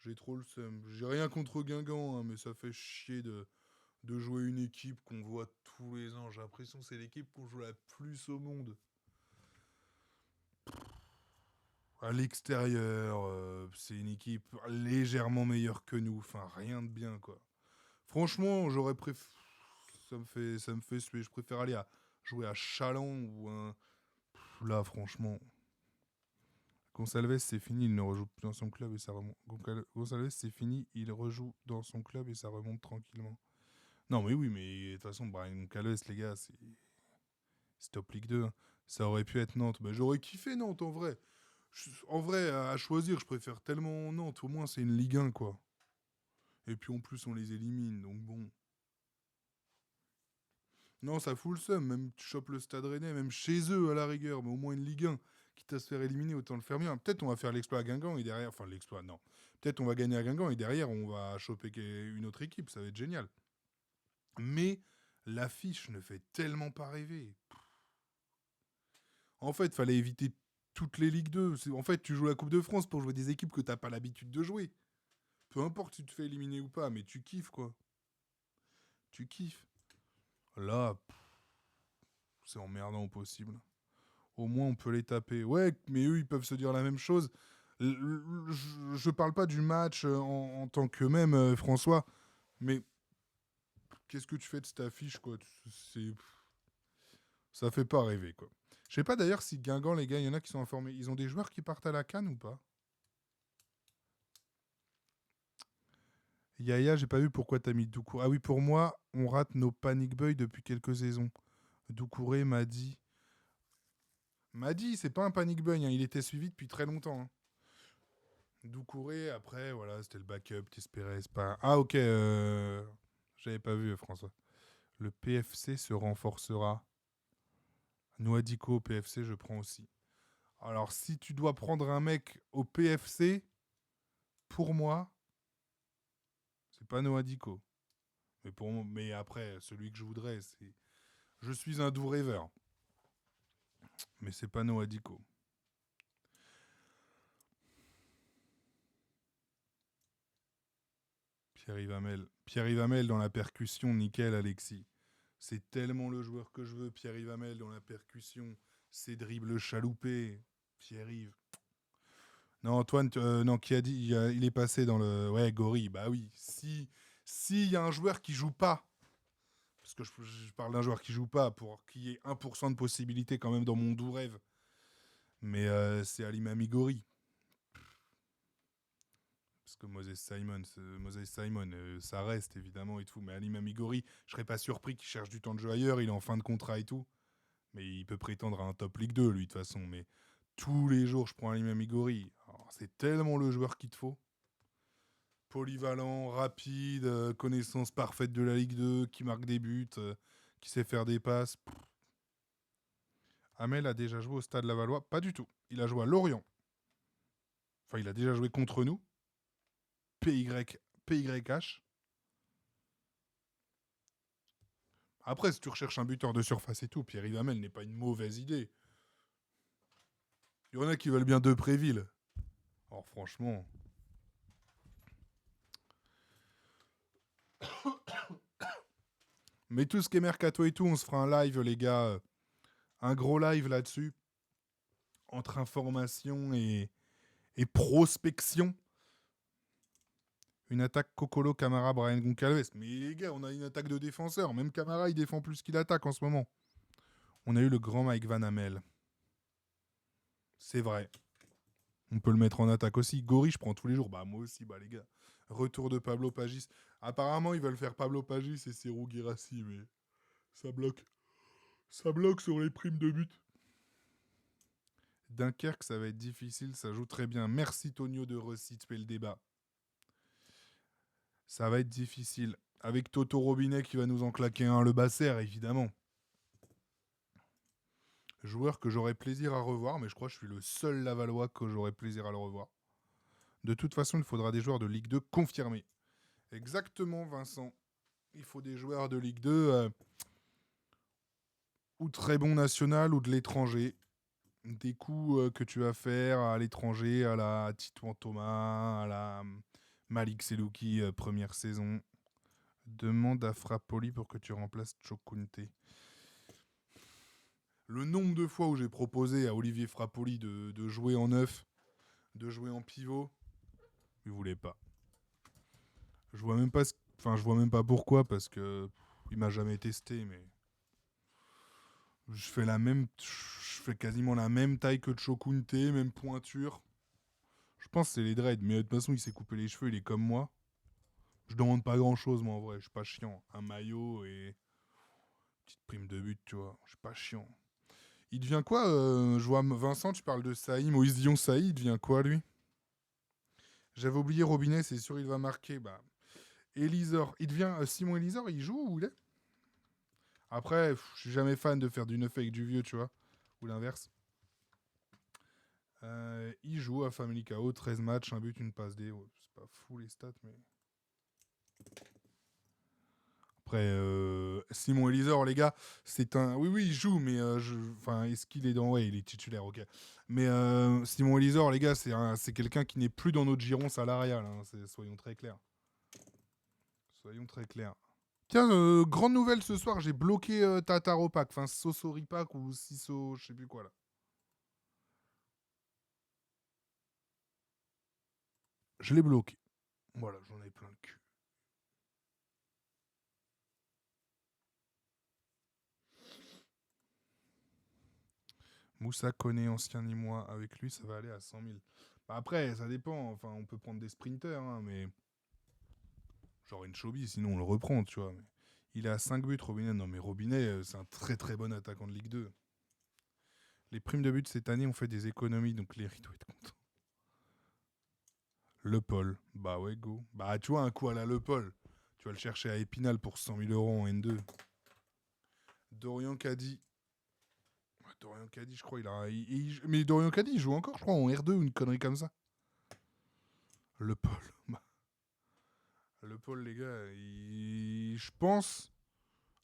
J'ai trop le seum. J'ai rien contre Guingamp, hein, mais ça fait chier de jouer une équipe qu'on voit tous les ans. J'ai l'impression que c'est l'équipe qu'on joue la plus au monde. À l'extérieur, c'est une équipe légèrement meilleure que nous. Enfin, rien de bien, quoi. Franchement, j'aurais préféré. Ça me fait suer. Je préfère aller jouer à Chaland ou un. Là, franchement. Gonçalves, c'est fini, il ne rejoue plus dans son club et ça remonte. Gonçalves, c'est fini, il rejoue dans son club et ça remonte tranquillement. Non, mais oui, mais de toute façon, Brian Gonçalves, les gars, c'est top Ligue 2. Hein. Ça aurait pu être Nantes. Bah, j'aurais kiffé Nantes, en vrai. En vrai, à choisir, je préfère tellement Nantes. Au moins, c'est une Ligue 1, quoi. Et puis, en plus, on les élimine, donc bon. Non, ça fout le seum. Même tu chopes le Stade Rennais, même chez eux à la rigueur, mais au moins une Ligue 1. Quitte à se faire éliminer, autant le faire bien. Peut-être on va faire l'exploit à Guingamp et derrière. Enfin, l'exploit, non. Peut-être on va gagner à Guingamp et derrière on va choper une autre équipe. Ça va être génial. Mais l'affiche ne fait tellement pas rêver. En fait, fallait éviter toutes les Ligues 2. En fait, tu joues la Coupe de France pour jouer des équipes que t'as pas l'habitude de jouer. Peu importe si tu te fais éliminer ou pas, mais tu kiffes, quoi. Tu kiffes. Là, c'est emmerdant au possible. Au moins, on peut les taper. Ouais, mais eux, ils peuvent se dire la même chose. Je parle pas du match en tant que même, François, mais qu'est-ce que tu fais de cette affiche, quoi? C'est... Ça fait pas rêver, quoi. Je sais pas d'ailleurs si Guingamp, les gars, il y en a qui sont informés. Ils ont des joueurs qui partent à la CAN ou pas? Yaya, j'ai pas vu pourquoi t'as mis Doucouré. Ah oui, pour moi, on rate nos panic boys depuis quelques saisons. Doucouré m'a dit. M'a dit, c'est pas un panic boy, hein, il était suivi depuis très longtemps. Hein. Doucouré, après, voilà, c'était le backup, t'espérais, c'est pas... Ah ok, j'avais pas vu, François. Le PFC se renforcera. Noadico au PFC, je prends aussi. Alors, si tu dois prendre un mec au PFC, pour moi, c'est pas Noadico. Mais après, celui que je voudrais, c'est... Je suis un doux rêveur. Mais c'est pas Noadico. Pierre-Yves Hamel. Pierre-Yves Hamel dans la percussion, nickel, Alexis. C'est tellement le joueur que je veux, Pierre-Yves Hamel dans la percussion. Ses dribbles chaloupés. Pierre-Yves. Non, Antoine, non, qui a dit il est passé dans le... Ouais, Gori, bah oui. Si y a un joueur qui joue pas, parce que je parle d'un joueur qui joue pas, pour qu'il y ait 1% de possibilité quand même dans mon doux rêve, mais c'est Alimami Gori. Parce que Moses Simon, ça reste évidemment et tout. Mais Alimami Gori, je serais pas surpris qu'il cherche du temps de jeu ailleurs, il est en fin de contrat et tout. Mais il peut prétendre à un top League 2, lui, de toute façon. Mais tous les jours, je prends Alimami Gori. C'est tellement le joueur qu'il te faut. Polyvalent, rapide, connaissance parfaite de la Ligue 2, qui marque des buts, qui sait faire des passes. Hamel a déjà joué au Stade Lavallois? Pas du tout. Il a joué à Lorient. Enfin, il a déjà joué contre nous. PYH. Après, si tu recherches un buteur de surface et tout, Pierre-Yves Hamel n'est pas une mauvaise idée. Il y en a qui veulent bien Depréville. Alors franchement... Mais tout ce qui est mercato et tout, on se fera un live, les gars. Un gros live là-dessus. Entre information et prospection. Une attaque Cocolo, Camara, Brian Goncalves. Mais les gars, on a une attaque de défenseurs. Même Camara, il défend plus qu'il attaque en ce moment. On a eu le grand Mike Van Hamel. C'est vrai. On peut le mettre en attaque aussi. Gori, je prends tous les jours. Bah, moi aussi, bah, les gars. Retour de Pablo Pagis. Apparemment, ils veulent faire Pablo Pagis et Serhou Guirassy, mais ça bloque. Ça bloque sur les primes de but. Dunkerque, ça va être difficile. Ça joue très bien. Merci, Tonio, de resituer le débat. Ça va être difficile. Avec Toto Robinet qui va nous en claquer un, le Basser, évidemment. Joueur que j'aurais plaisir à revoir, mais je crois que je suis le seul Lavallois que j'aurais plaisir à le revoir. De toute façon, il faudra des joueurs de Ligue 2 confirmés. Exactement, Vincent. Il faut des joueurs de Ligue 2 ou très bons national ou de l'étranger. Des coups que tu vas faire à l'étranger, à la Titouan Thomas, à la Malik Selouki, première saison. Demande à Frappoli pour que tu remplaces Chokunte. Le nombre de fois où j'ai proposé à Olivier Frappoli de jouer en neuf, de jouer en pivot, il voulait pas. Je vois même pas, je vois même pas pourquoi, parce que il m'a jamais testé, mais je fais quasiment la même taille que Chokunte, même pointure. Je pense que c'est les dreads, mais de toute façon il s'est coupé les cheveux, il est comme moi. Je demande pas grand chose, moi en vrai, je suis pas chiant. Un maillot et petite prime de but, tu vois, je suis pas chiant. Il devient quoi je vois Vincent, tu parles de Saïd, Moïse Dion Saïd, il devient quoi lui? J'avais oublié Robinet, c'est sûr il va marquer. Bah, Elisor, il devient Simon Elisor, il joue où il est? Après, je suis jamais fan de faire du neuf avec du vieux, tu vois. Ou l'inverse. Il joue à Family KO, 13 matchs, un but, une passe D. Ouais, c'est pas fou les stats, mais... Après, Simon Elisor, les gars, c'est un... Oui, il joue, mais... Enfin, est-ce qu'il est dans... Ouais, il est titulaire, ok. Mais Simon Elisor, les gars, c'est quelqu'un qui n'est plus dans notre giron salarial. Hein, soyons très clairs. Soyons très clairs. Tiens, grande nouvelle ce soir, j'ai bloqué Tataropak, enfin Sosoripak ou Siso, je sais plus quoi là. Je l'ai bloqué. Voilà, j'en ai plein le cul. Moussa connaît ancien ni moi, avec lui ça va aller à 100 000. Bah après, ça dépend, enfin on peut prendre des sprinters, hein, mais... Genre une Chobi, sinon on le reprend, tu vois. Mais... Il est à 5 buts, Robinet. Non mais Robinet, c'est un très très bon attaquant de Ligue 2. Les primes de but cette année ont fait des économies, donc les doit être content. Le Paul. Bah ouais, go. Bah tu vois, un coup à la Le Paul. Tu vas le chercher à Épinal pour 100 000 euros en N2. Dorian Caddy. Dorian Caddy, je crois, mais Dorian Caddy, il joue encore, je crois, en R2 ou une connerie comme ça. Le Paul. Le Paul, les gars, je pense...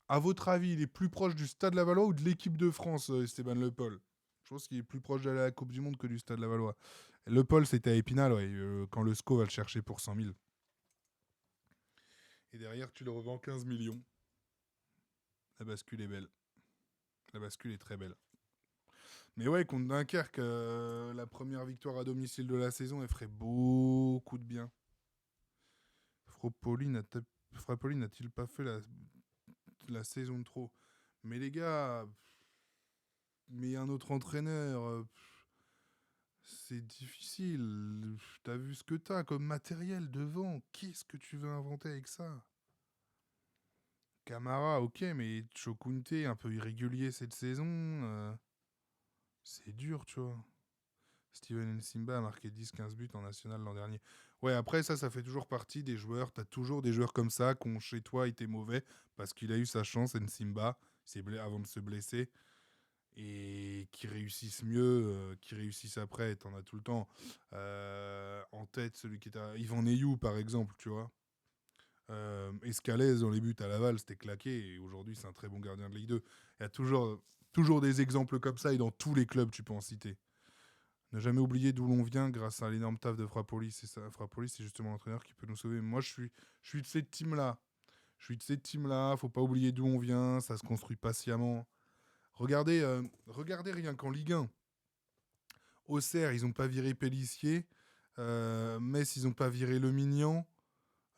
À votre avis, il est plus proche du Stade Lavallois ou de l'équipe de France, Esteban Le Paul? Je pense qu'il est plus proche de la Coupe du Monde que du Stade Lavallois. Le Paul, c'était à Épinal, ouais, quand le SCO va le chercher pour 100 000. Et derrière, tu le revends 15 millions. La bascule est belle. La bascule est très belle. Mais ouais, contre Dunkerque, la première victoire à domicile de la saison, elle ferait beaucoup de bien. Frappoli n'a-t-il pas fait la saison de trop? Mais les gars, mais un autre entraîneur, c'est difficile. T'as vu ce que t'as comme matériel devant. Qu'est-ce que tu veux inventer avec ça? Camara, ok, mais Chokunte, un peu irrégulier cette saison. C'est dur, tu vois. Steven Nsimba a marqué 10-15 buts en national l'an dernier. Ouais, après, ça fait toujours partie des joueurs. T'as toujours des joueurs comme ça qui ont chez toi été mauvais parce qu'il a eu sa chance, Nsimba, avant de se blesser. Et qui réussissent mieux, qui réussissent après, t'en as tout le temps. En tête, celui qui est à Yvan Neyou, par exemple, tu vois. Escalès, dans les buts à Laval, c'était claqué. Et aujourd'hui, c'est un très bon gardien de Ligue 2. Il y a toujours des exemples comme ça. Et dans tous les clubs, tu peux en citer. Ne jamais oublier d'où l'on vient grâce à l'énorme taf de Frappoli. C'est ça, Frappoli, c'est justement l'entraîneur qui peut nous sauver. Moi, je suis de cette team-là. Faut pas oublier d'où on vient. Ça se construit patiemment. Regardez rien qu'en Ligue 1. Auxerre, ils n'ont pas viré Pélissier. Metz, ils n'ont pas viré Le Mignan.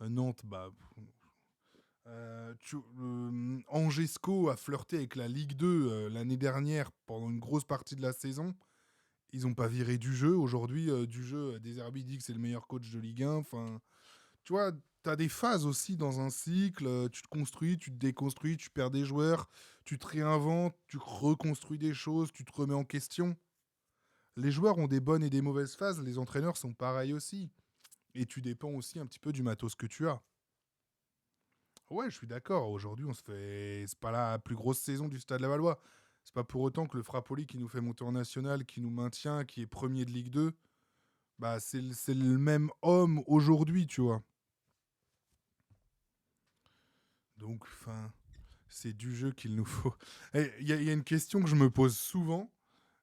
Nantes, bah... Angesco a flirté avec la Ligue 2 l'année dernière pendant une grosse partie de la saison. Ils n'ont pas viré du jeu. Aujourd'hui, du jeu, Deserbi dit que c'est le meilleur coach de Ligue 1. Enfin, tu vois, tu as des phases aussi dans un cycle. Tu te construis, tu te déconstruis, tu perds des joueurs, tu te réinventes, tu reconstruis des choses, tu te remets en question. Les joueurs ont des bonnes et des mauvaises phases. Les entraîneurs sont pareils aussi. Et tu dépends aussi un petit peu du matos que tu as. Ouais, je suis d'accord. Aujourd'hui, on se fait. C'est pas la plus grosse saison du Stade Lavallois. C'est pas pour autant que le Frappoli qui nous fait monter en national, qui nous maintient, qui est premier de Ligue 2, bah c'est le même homme aujourd'hui, tu vois. Donc, enfin, c'est du jeu qu'il nous faut. Il y a une question que je me pose souvent,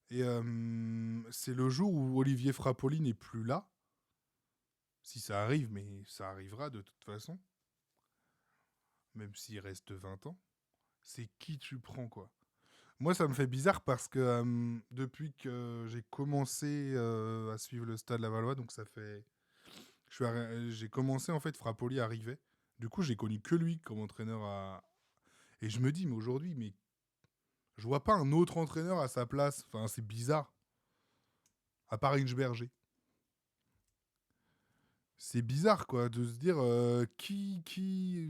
et c'est le jour où Olivier Frappoli n'est plus là. Si ça arrive, mais ça arrivera de toute façon. Même s'il reste 20 ans. C'est qui tu prends, quoi. Moi, ça me fait bizarre parce que depuis que j'ai commencé à suivre le Stade Lavallois, donc ça fait... J'ai commencé, en fait, Frappoli arrivait. Du coup, j'ai connu que lui comme entraîneur à... Et je me dis, mais aujourd'hui, mais je vois pas un autre entraîneur à sa place. Enfin, c'est bizarre. À part Inge. C'est bizarre, quoi, de se dire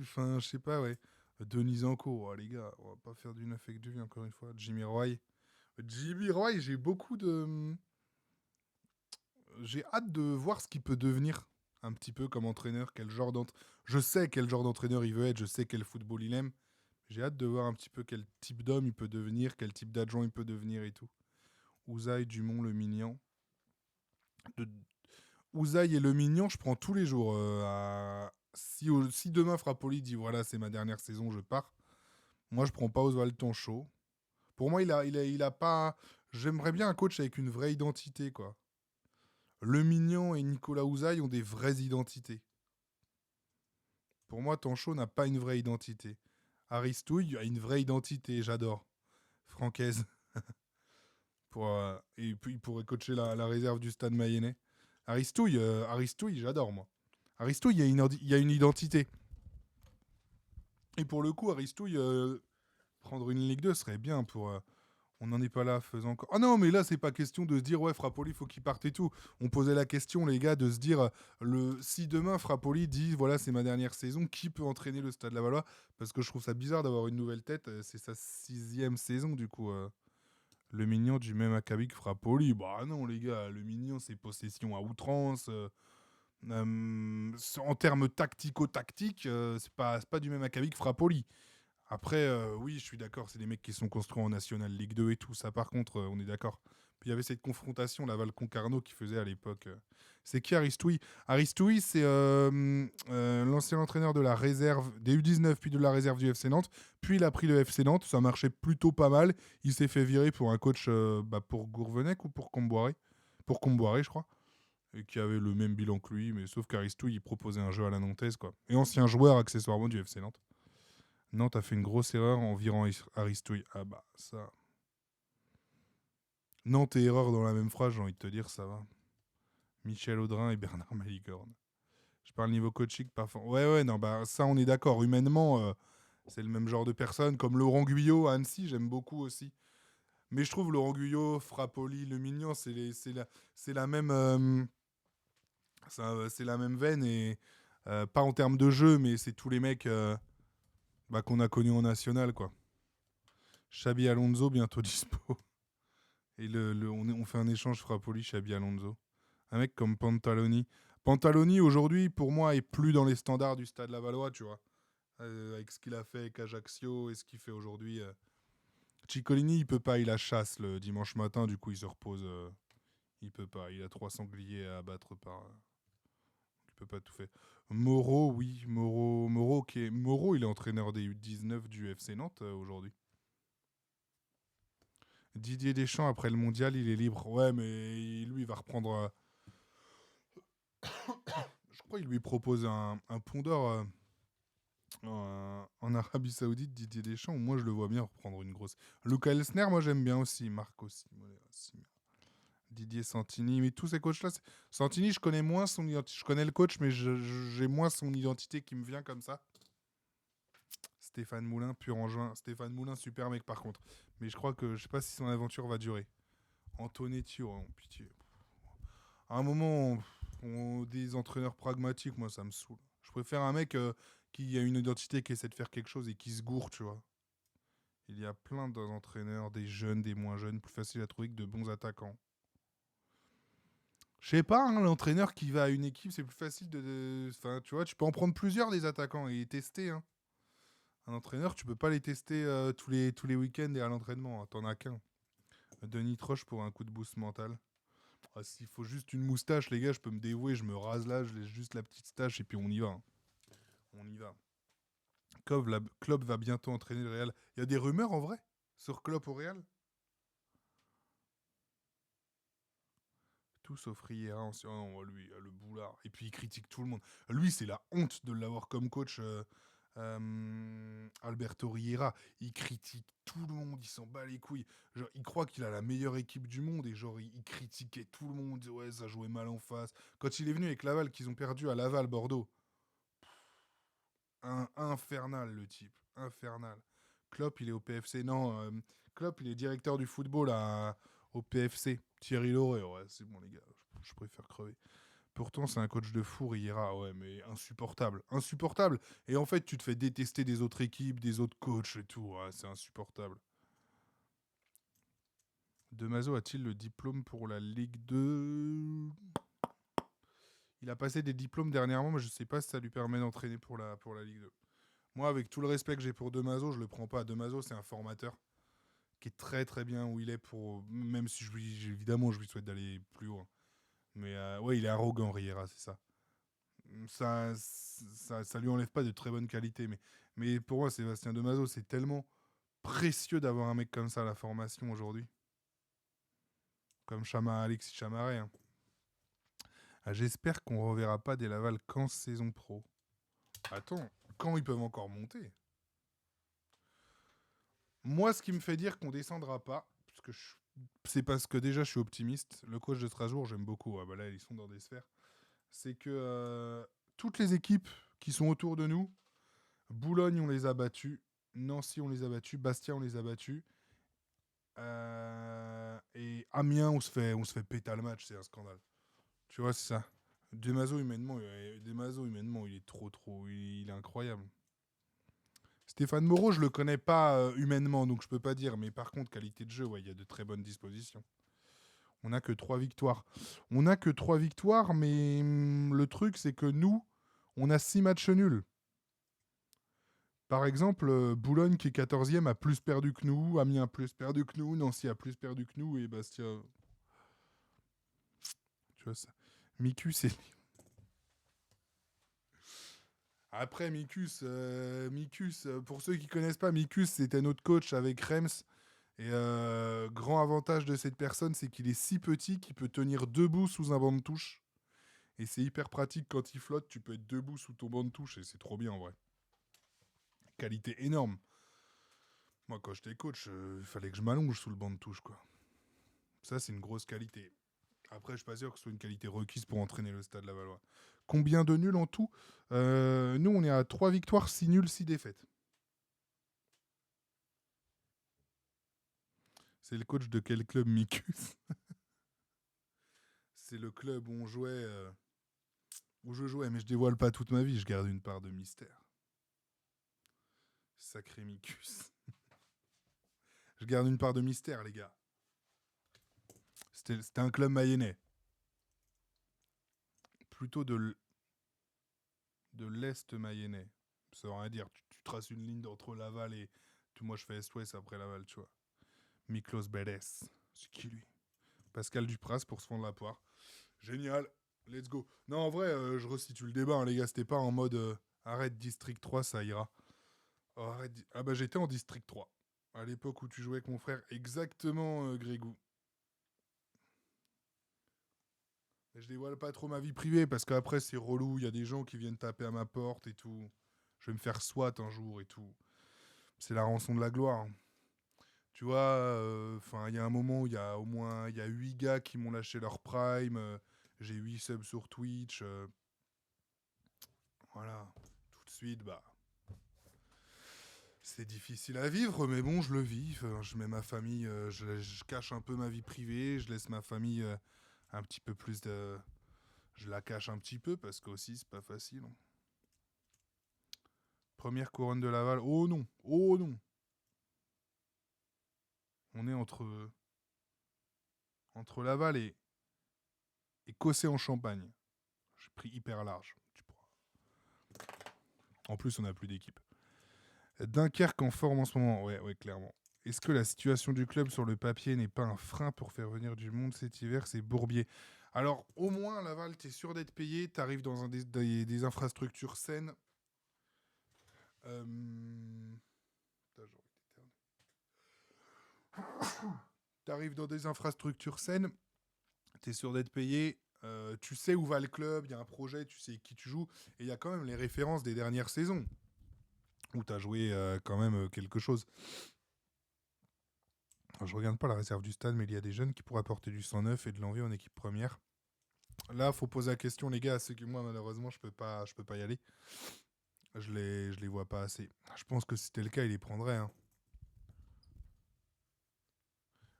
Enfin, je sais pas, ouais. Denis Anco, oh, les gars, on va pas faire du neuf avec du vieux, encore une fois. Jimmy Roy. Jimmy Roy, j'ai beaucoup de... J'ai hâte de voir ce qu'il peut devenir un petit peu comme entraîneur, Je sais quel genre d'entraîneur il veut être, je sais quel football il aime. J'ai hâte de voir un petit peu quel type d'homme il peut devenir, quel type d'adjoint il peut devenir et tout. Ouzaï, Dumont, Le Mignon. De... Ouzaï et Le Mignon, je prends tous les jours. Si demain Frappoli dit voilà, c'est ma dernière saison, je pars. Moi, je prends pas Oswald Tonchot. Pour moi, il a pas. J'aimerais bien un coach avec une vraie identité, quoi. Le Mignon et Nicolas Ouzaï ont des vraies identités. Pour moi, Tancho n'a pas une vraie identité. Aristouille a une vraie identité, j'adore. Francaise. Et puis, il pourrait coacher la réserve du Stade Mayennais. Aristouille, j'adore, moi. Aristouille, il y a une identité. Et pour le coup, Aristouille, prendre une Ligue 2 serait bien pour... on n'en est pas là faisant encore. Ah non, mais là, c'est pas question de se dire, ouais, Frappoli, faut qu'il parte et tout. On posait la question, les gars, de se dire, si demain Frappoli dit, voilà, c'est ma dernière saison, qui peut entraîner le Stade Lavallois? Parce que je trouve ça bizarre d'avoir une nouvelle tête. C'est sa 6e saison, du coup. Le Mignon du même acabit que Frappoli. Bah non, les gars, le Mignon, c'est possession à outrance. En termes tactico-tactiques, c'est pas du même acabit que Frappoli. Après, oui, je suis d'accord, c'est des mecs qui sont construits en National League 2 et tout. Ça, par contre, on est d'accord. Puis il y avait cette confrontation, Laval-Concarneau, qui faisait à l'époque. C'est qui Aristouille? Aristouille, c'est l'ancien entraîneur de la réserve des U19, puis de la réserve du FC Nantes. Puis il a pris le FC Nantes, ça marchait plutôt pas mal. Il s'est fait virer pour un coach pour Gourvenec ou pour Comboiré. Pour Comboiré, je crois. Et qui avait le même bilan que lui, mais sauf qu'Aristouille, il proposait un jeu à la nantaise, quoi. Et ancien joueur, accessoirement, du FC Nantes. Nantes a fait une grosse erreur en virant Aristouille. Ah bah, ça... Nantes et erreur dans la même phrase, j'ai envie de te dire, ça va. Michel Audrin et Bernard Malicorne. Je parle niveau coaching, pas ouais, non, bah ça, on est d'accord. Humainement, c'est le même genre de personne. Comme Laurent Guyot à Annecy, j'aime beaucoup aussi. Mais je trouve Laurent Guyot, Frappoli, Le Mignon, c'est la même... c'est la même veine, et pas en termes de jeu, mais c'est tous les mecs qu'on a connus en national, quoi. Xabi Alonso, bientôt dispo. Et on fait un échange Frappoli, Xabi Alonso. Un mec comme Pantaloni. Pantaloni, aujourd'hui, pour moi, est plus dans les standards du Stade Lavallois, tu vois. Avec ce qu'il a fait avec Ajaccio et ce qu'il fait aujourd'hui. Ciccolini, il peut pas, il a chasse le dimanche matin, du coup, il se repose. Il peut pas, il a 3 sangliers à abattre par... il peut pas tout faire. Moreau, oui, Moreau, Moreau, il est entraîneur des U19 du FC Nantes aujourd'hui. Didier Deschamps, après le mondial, il est libre. Ouais, mais lui, il va reprendre... je crois qu'il lui propose un pont d'or en Arabie Saoudite, Didier Deschamps. Moi, je le vois bien reprendre une grosse... Luca Elsner, moi, j'aime bien aussi. Marc aussi. Didier Santini. Mais tous ces coachs-là... Santini, je connais moins son identité. Je connais le coach, mais j'ai moins son identité qui me vient comme ça. Stéphane Moulin, pur engin. Stéphane Moulin, super mec, par contre. Mais je crois que... Je sais pas si son aventure va durer. Antonetti, oh, pitié. À un moment, des entraîneurs pragmatiques, moi, ça me saoule. Je préfère un mec qui a une identité, qui essaie de faire quelque chose et qui se gourre, tu vois. Il y a plein d'entraîneurs, des jeunes, des moins jeunes, plus faciles à trouver que de bons attaquants. Je sais pas, hein, l'entraîneur qui va à une équipe, c'est plus facile Enfin, tu vois, tu peux en prendre plusieurs des attaquants et les tester, hein. Un entraîneur, tu peux pas les tester tous les week-ends et à l'entraînement, hein. T'en as qu'un. Denis Troche pour un coup de boost mental. Ah, s'il faut juste une moustache, les gars, je peux me dévouer, je me rase là, je laisse juste la petite stache et puis on y va, hein. On y va. Klopp va bientôt entraîner le Real. Il y a des rumeurs en vrai sur Klopp au Real? Tout sauf Riera. Oh non, lui, le boulard. Et puis il critique tout le monde. Lui, c'est la honte de l'avoir comme coach. Alberto Riera, il critique tout le monde, il s'en bat les couilles. Genre, il croit qu'il a la meilleure équipe du monde et genre il critiquait tout le monde. Ouais, ça jouait mal en face. Quand il est venu avec Laval, qu'ils ont perdu à Laval, Bordeaux. Infernal le type, infernal. Klopp, il est au PFC. Non, Klopp, il est directeur du football au PFC. Thierry Lauré, ouais, c'est bon les gars, je préfère crever. Pourtant, c'est un coach de fou, Riera, ouais, mais insupportable. Insupportable. Et en fait, tu te fais détester des autres équipes, des autres coachs et tout. Ouais, c'est insupportable. Demaso a-t-il le diplôme pour la Ligue 2? Il a passé des diplômes dernièrement, mais je sais pas si ça lui permet d'entraîner pour la Ligue 2. Moi, avec tout le respect que j'ai pour Demaso, je le prends pas. Demaso, c'est un formateur qui est très très bien où il est pour. Même si évidemment, je lui souhaite d'aller plus haut, hein. Mais ouais, il est arrogant, Riera, c'est ça. Ça lui enlève pas de très bonnes qualités. Mais pour moi, Sébastien Demaso, c'est tellement précieux d'avoir un mec comme ça à la formation aujourd'hui. Comme Alexis Chamaret, hein. Ah, j'espère qu'on reverra pas des Laval qu'en saison pro. Attends, quand ils peuvent encore monter? Moi, ce qui me fait dire qu'on descendra pas, c'est parce que déjà je suis optimiste. Le coach de Strasbourg, j'aime beaucoup. Ah bah là, ils sont dans des sphères. C'est que toutes les équipes qui sont autour de nous, Boulogne, on les a battus. Nancy, on les a battus. Bastia, on les a battus. Et Amiens, on se fait péter le match. C'est un scandale. Tu vois, c'est ça. Demaso, humainement, il est trop. Il est incroyable. Stéphane Moreau, je le connais pas humainement, donc je peux pas dire. Mais par contre, qualité de jeu, ouais, il y a de très bonnes dispositions. On n'a que 3 victoires. On n'a que 3 victoires, mais le truc, c'est que nous, on a 6 matchs nuls. Par exemple, Boulogne, qui est 14e, a plus perdu que nous. Amiens a plus perdu que nous. Nancy a plus perdu que nous. Et Bastia. Tu vois ça. Mikus, c'est. Après, Mikus, pour ceux qui connaissent pas, Mikus, c'était notre coach avec Rems. Et grand avantage de cette personne, c'est qu'il est si petit qu'il peut tenir debout sous un banc de touche. Et c'est hyper pratique quand il flotte, tu peux être debout sous ton banc de touche et c'est trop bien en vrai. Qualité énorme. Moi, quand j'étais coach, il fallait que je m'allonge sous le banc de touche, quoi. Ça, c'est une grosse qualité. Après, je suis pas sûr que ce soit une qualité requise pour entraîner le Stade Lavallois. Combien de nuls en tout? Nous, on est à 3 victoires, 6 nuls, 6 défaites. C'est le coach de quel club, Mikus? C'est le club où on jouait, où je jouais, mais je dévoile pas toute ma vie, je garde une part de mystère. Sacré Mikus. Je garde une part de mystère, les gars. C'était un club mayennais. Plutôt de l'Est mayennais. Ça veut rien dire. Tu traces une ligne entre Laval et... Moi, je fais Est-Ouest après Laval, tu vois. Miklos Bedes. C'est qui, lui? Pascal Dupras pour se fondre la poire. Génial. Let's go. Non, en vrai, je resitue le débat, hein, les gars. C'était pas en mode arrête District 3, ça ira. Oh, ah bah, j'étais en District 3. À l'époque où tu jouais avec mon frère. Exactement, Grégou. Je dévoile pas trop ma vie privée parce qu'après c'est relou, il y a des gens qui viennent taper à ma porte et tout. Je vais me faire SWAT un jour et tout. C'est la rançon de la gloire, hein. Tu vois, il y a un moment où il y a au moins 8 gars qui m'ont lâché leur prime. J'ai 8 subs sur Twitch. Voilà. Tout de suite, bah. C'est difficile à vivre, mais bon, je le vis. Je mets ma famille, je cache un peu ma vie privée, je laisse ma famille un petit peu plus de. Je la cache un petit peu parce qu'aussi, c'est pas facile, hein. Première couronne de Laval. Oh non! Oh non! On est entre Laval et Cossé en Champagne. J'ai pris hyper large. En plus, on n'a plus d'équipe. Dunkerque en forme en ce moment. Ouais, clairement. Est-ce que la situation du club sur le papier n'est pas un frein pour faire venir du monde cet hiver? C'est Bourbier. Alors, au moins, Laval, t'es sûr d'être payé. T'arrives dans des infrastructures saines. T'arrives dans des infrastructures saines. T'es sûr d'être payé. Tu sais où va le club. Il y a un projet. Tu sais qui tu joues. Et il y a quand même les références des dernières saisons où t'as joué quand même quelque chose. Alors, je regarde pas la réserve du stade, mais il y a des jeunes qui pourraient apporter du 109 et de l'envie en équipe première. Là, faut poser la question, les gars, à ceux que moi, malheureusement, je peux pas y aller. Je les vois pas assez. Je pense que si c'était le cas, il les prendrait, hein.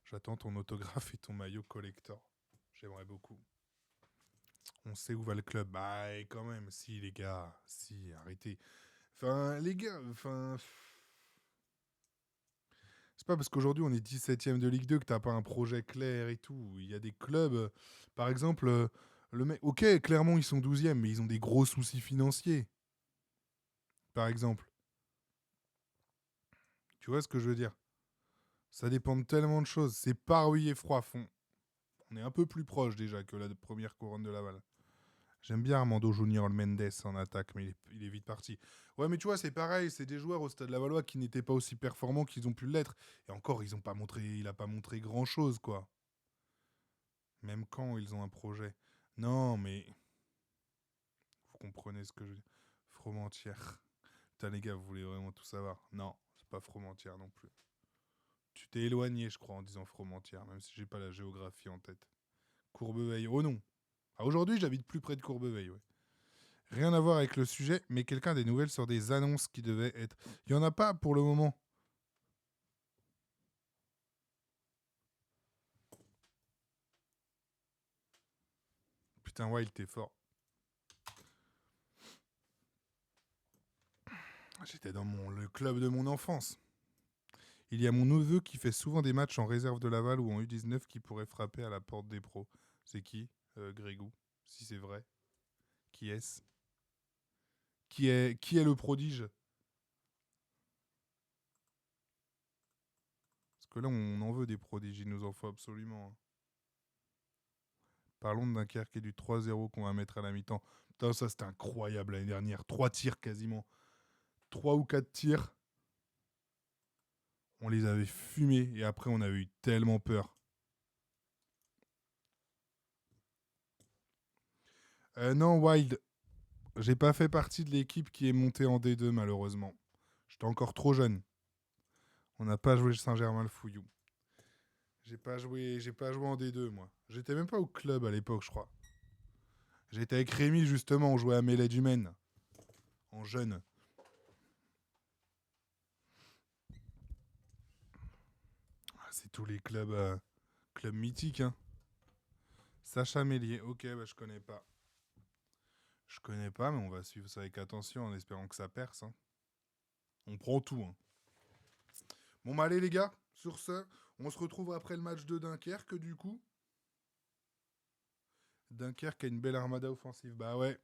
J'attends ton autographe et ton maillot collector. J'aimerais beaucoup. On sait où va le club. Bah, et quand même, si, les gars. Si, arrêtez. Enfin, les gars, c'est pas parce qu'aujourd'hui on est 17ème de Ligue 2 que t'as pas un projet clair et tout. Il y a des clubs, par exemple, le mec. Ok, Clermont ils sont 12ème, mais ils ont des gros soucis financiers. Par exemple. Tu vois ce que je veux dire? Ça dépend de tellement de choses. C'est pas rouillé et froid. On est un peu plus proche déjà que la première couronne de Laval. J'aime bien Armando Junior Mendes en attaque, mais il est vite parti. Ouais, mais tu vois, c'est pareil. C'est des joueurs au Stade Lavallois qui n'étaient pas aussi performants qu'ils ont pu l'être. Et encore, il a pas montré grand-chose, quoi. Même quand ils ont un projet. Non, mais vous comprenez ce que je veux dire. Fromentière. Putain, les gars, vous voulez vraiment tout savoir? Non, c'est pas Fromentière non plus. Tu t'es éloigné, je crois, en disant Fromentière, même si j'ai pas la géographie en tête. Courbeveille. Oh non. Ah, aujourd'hui, j'habite plus près de Courbeveille, ouais. Rien à voir avec le sujet, mais quelqu'un a des nouvelles sur des annonces qui devaient être. Il y en a pas pour le moment. Putain, Wild, t'es fort. J'étais dans le club de mon enfance. Il y a mon neveu qui fait souvent des matchs en réserve de Laval ou en U19 qui pourrait frapper à la porte des pros. C'est qui Grégou. Si c'est vrai. Qui est-ce qui est le prodige? Parce que là, on en veut des prodiges. Il nous en faut absolument, hein. Parlons de Dunkerque et du 3-0 qu'on va mettre à la mi-temps. Putain, ça c'était incroyable l'année dernière. 3 tirs quasiment. 3 ou 4 tirs. On les avait fumés et après on avait eu tellement peur. Non, Wild, j'ai pas fait partie de l'équipe qui est montée en D2 malheureusement. J'étais encore trop jeune. On n'a pas joué Saint-Germain-le-Fouillou. J'ai pas joué en D2 moi. J'étais même pas au club à l'époque, je crois. J'étais avec Rémi justement, on jouait à Mêlée du Maine. En jeune. Ah, c'est tous les clubs mythiques, hein. Sacha Mélier, ok, bah je connais pas. Je connais pas, mais on va suivre ça avec attention en espérant que ça perce, hein. On prend tout, hein. Bon, bah allez les gars, sur ce, on se retrouve après le match de Dunkerque, du coup. Dunkerque a une belle armada offensive, bah ouais.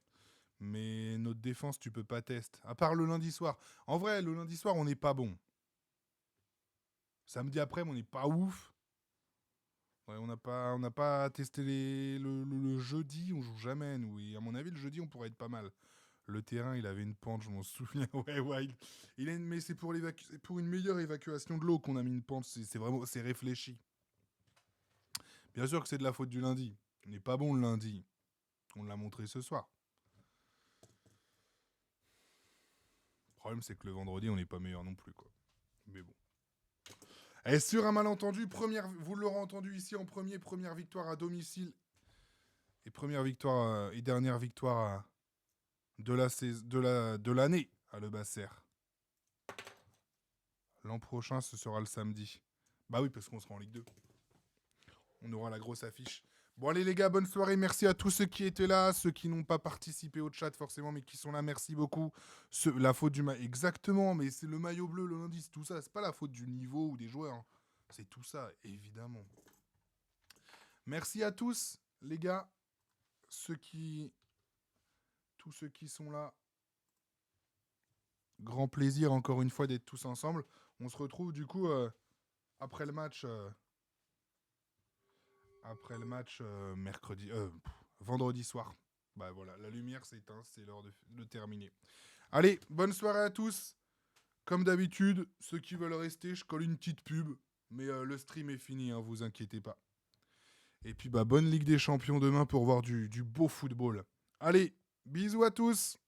Mais notre défense, tu peux pas tester. À part le lundi soir. En vrai, le lundi soir, on n'est pas bon. Samedi après, on n'est pas ouf. Ouais, on n'a pas testé le jeudi, on joue jamais, nous. Et à mon avis, le jeudi, on pourrait être pas mal. Le terrain, il avait une pente, je m'en souviens. Ouais, Wild. Mais c'est pour une meilleure évacuation de l'eau qu'on a mis une pente. C'est vraiment, c'est réfléchi. Bien sûr que c'est de la faute du lundi. On n'est pas bon le lundi. On l'a montré ce soir. Le problème, c'est que le vendredi, on n'est pas meilleur non plus, quoi. Mais bon. Et sur un malentendu, vous l'aurez entendu ici en première victoire à domicile. Et dernière victoire de l'année à Le Basser. L'an prochain, ce sera le samedi. Bah oui, parce qu'on sera en Ligue 2. On aura la grosse affiche. Bon, allez les gars, bonne soirée. Merci à tous ceux qui étaient là, ceux qui n'ont pas participé au chat forcément, mais qui sont là. Merci beaucoup. La faute du maillot. Exactement, mais c'est le maillot bleu, le lundi, c'est tout ça. C'est pas la faute du niveau ou des joueurs, hein. C'est tout ça, évidemment. Merci à tous, les gars. Tous ceux qui sont là. Grand plaisir, encore une fois, d'être tous ensemble. On se retrouve, du coup, après le match... vendredi soir. Bah voilà, la lumière s'éteint, c'est l'heure de terminer. Allez, bonne soirée à tous. Comme d'habitude, ceux qui veulent rester, je colle une petite pub. Mais le stream est fini, hein, vous inquiétez pas. Et puis bah bonne Ligue des Champions demain pour voir du beau football. Allez, bisous à tous.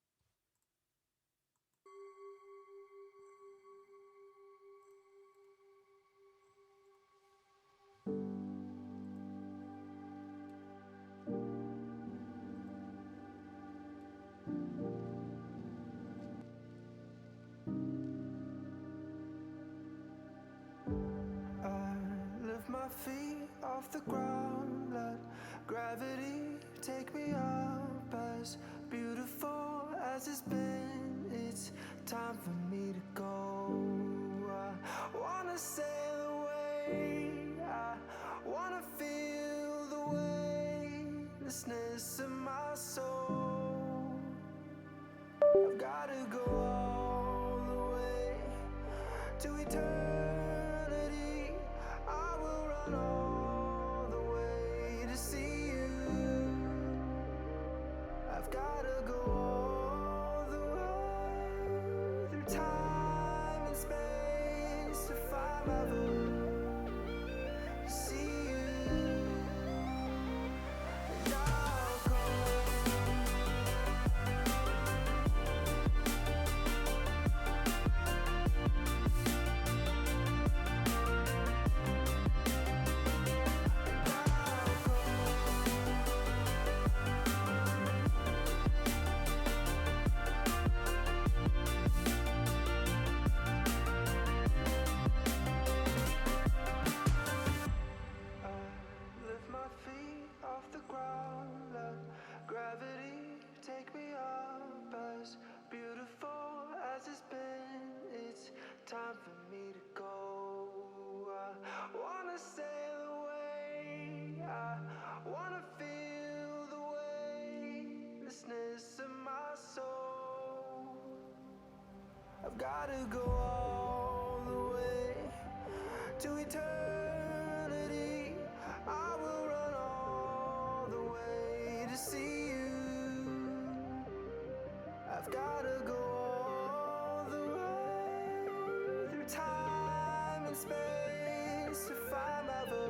My feet off the ground, let gravity take me up. As beautiful as it's been, it's time for me to go. I wanna sail away, I wanna feel the weightlessness of my soul. I've gotta go all the way to eternity. ever to see you. And I'll go. Lift my feet off the ground, let gravity take me up. As beautiful as it's been, it's time for me to go. I wanna sail away, I wanna feel the weightlessness of my soul. I've gotta go all the way to eternity. I will run all the way to see you. I've gotta go all the way through time and space if I'm ever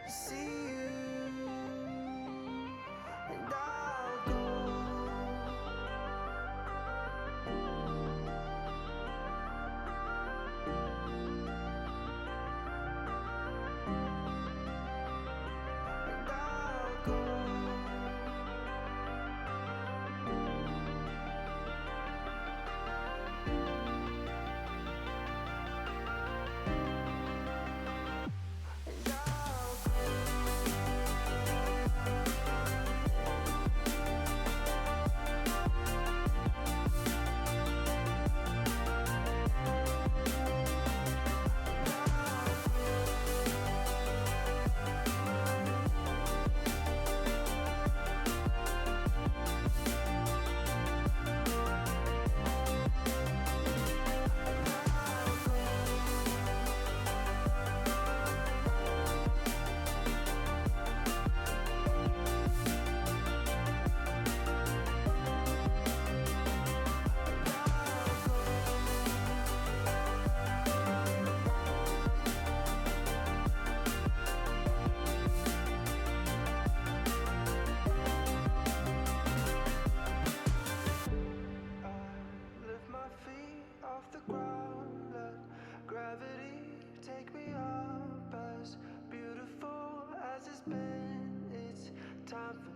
to see you. And I'll go. And I'll go. And I'll go. Lift my feet off the ground, let gravity take me up. As beautiful as it's been, it's time for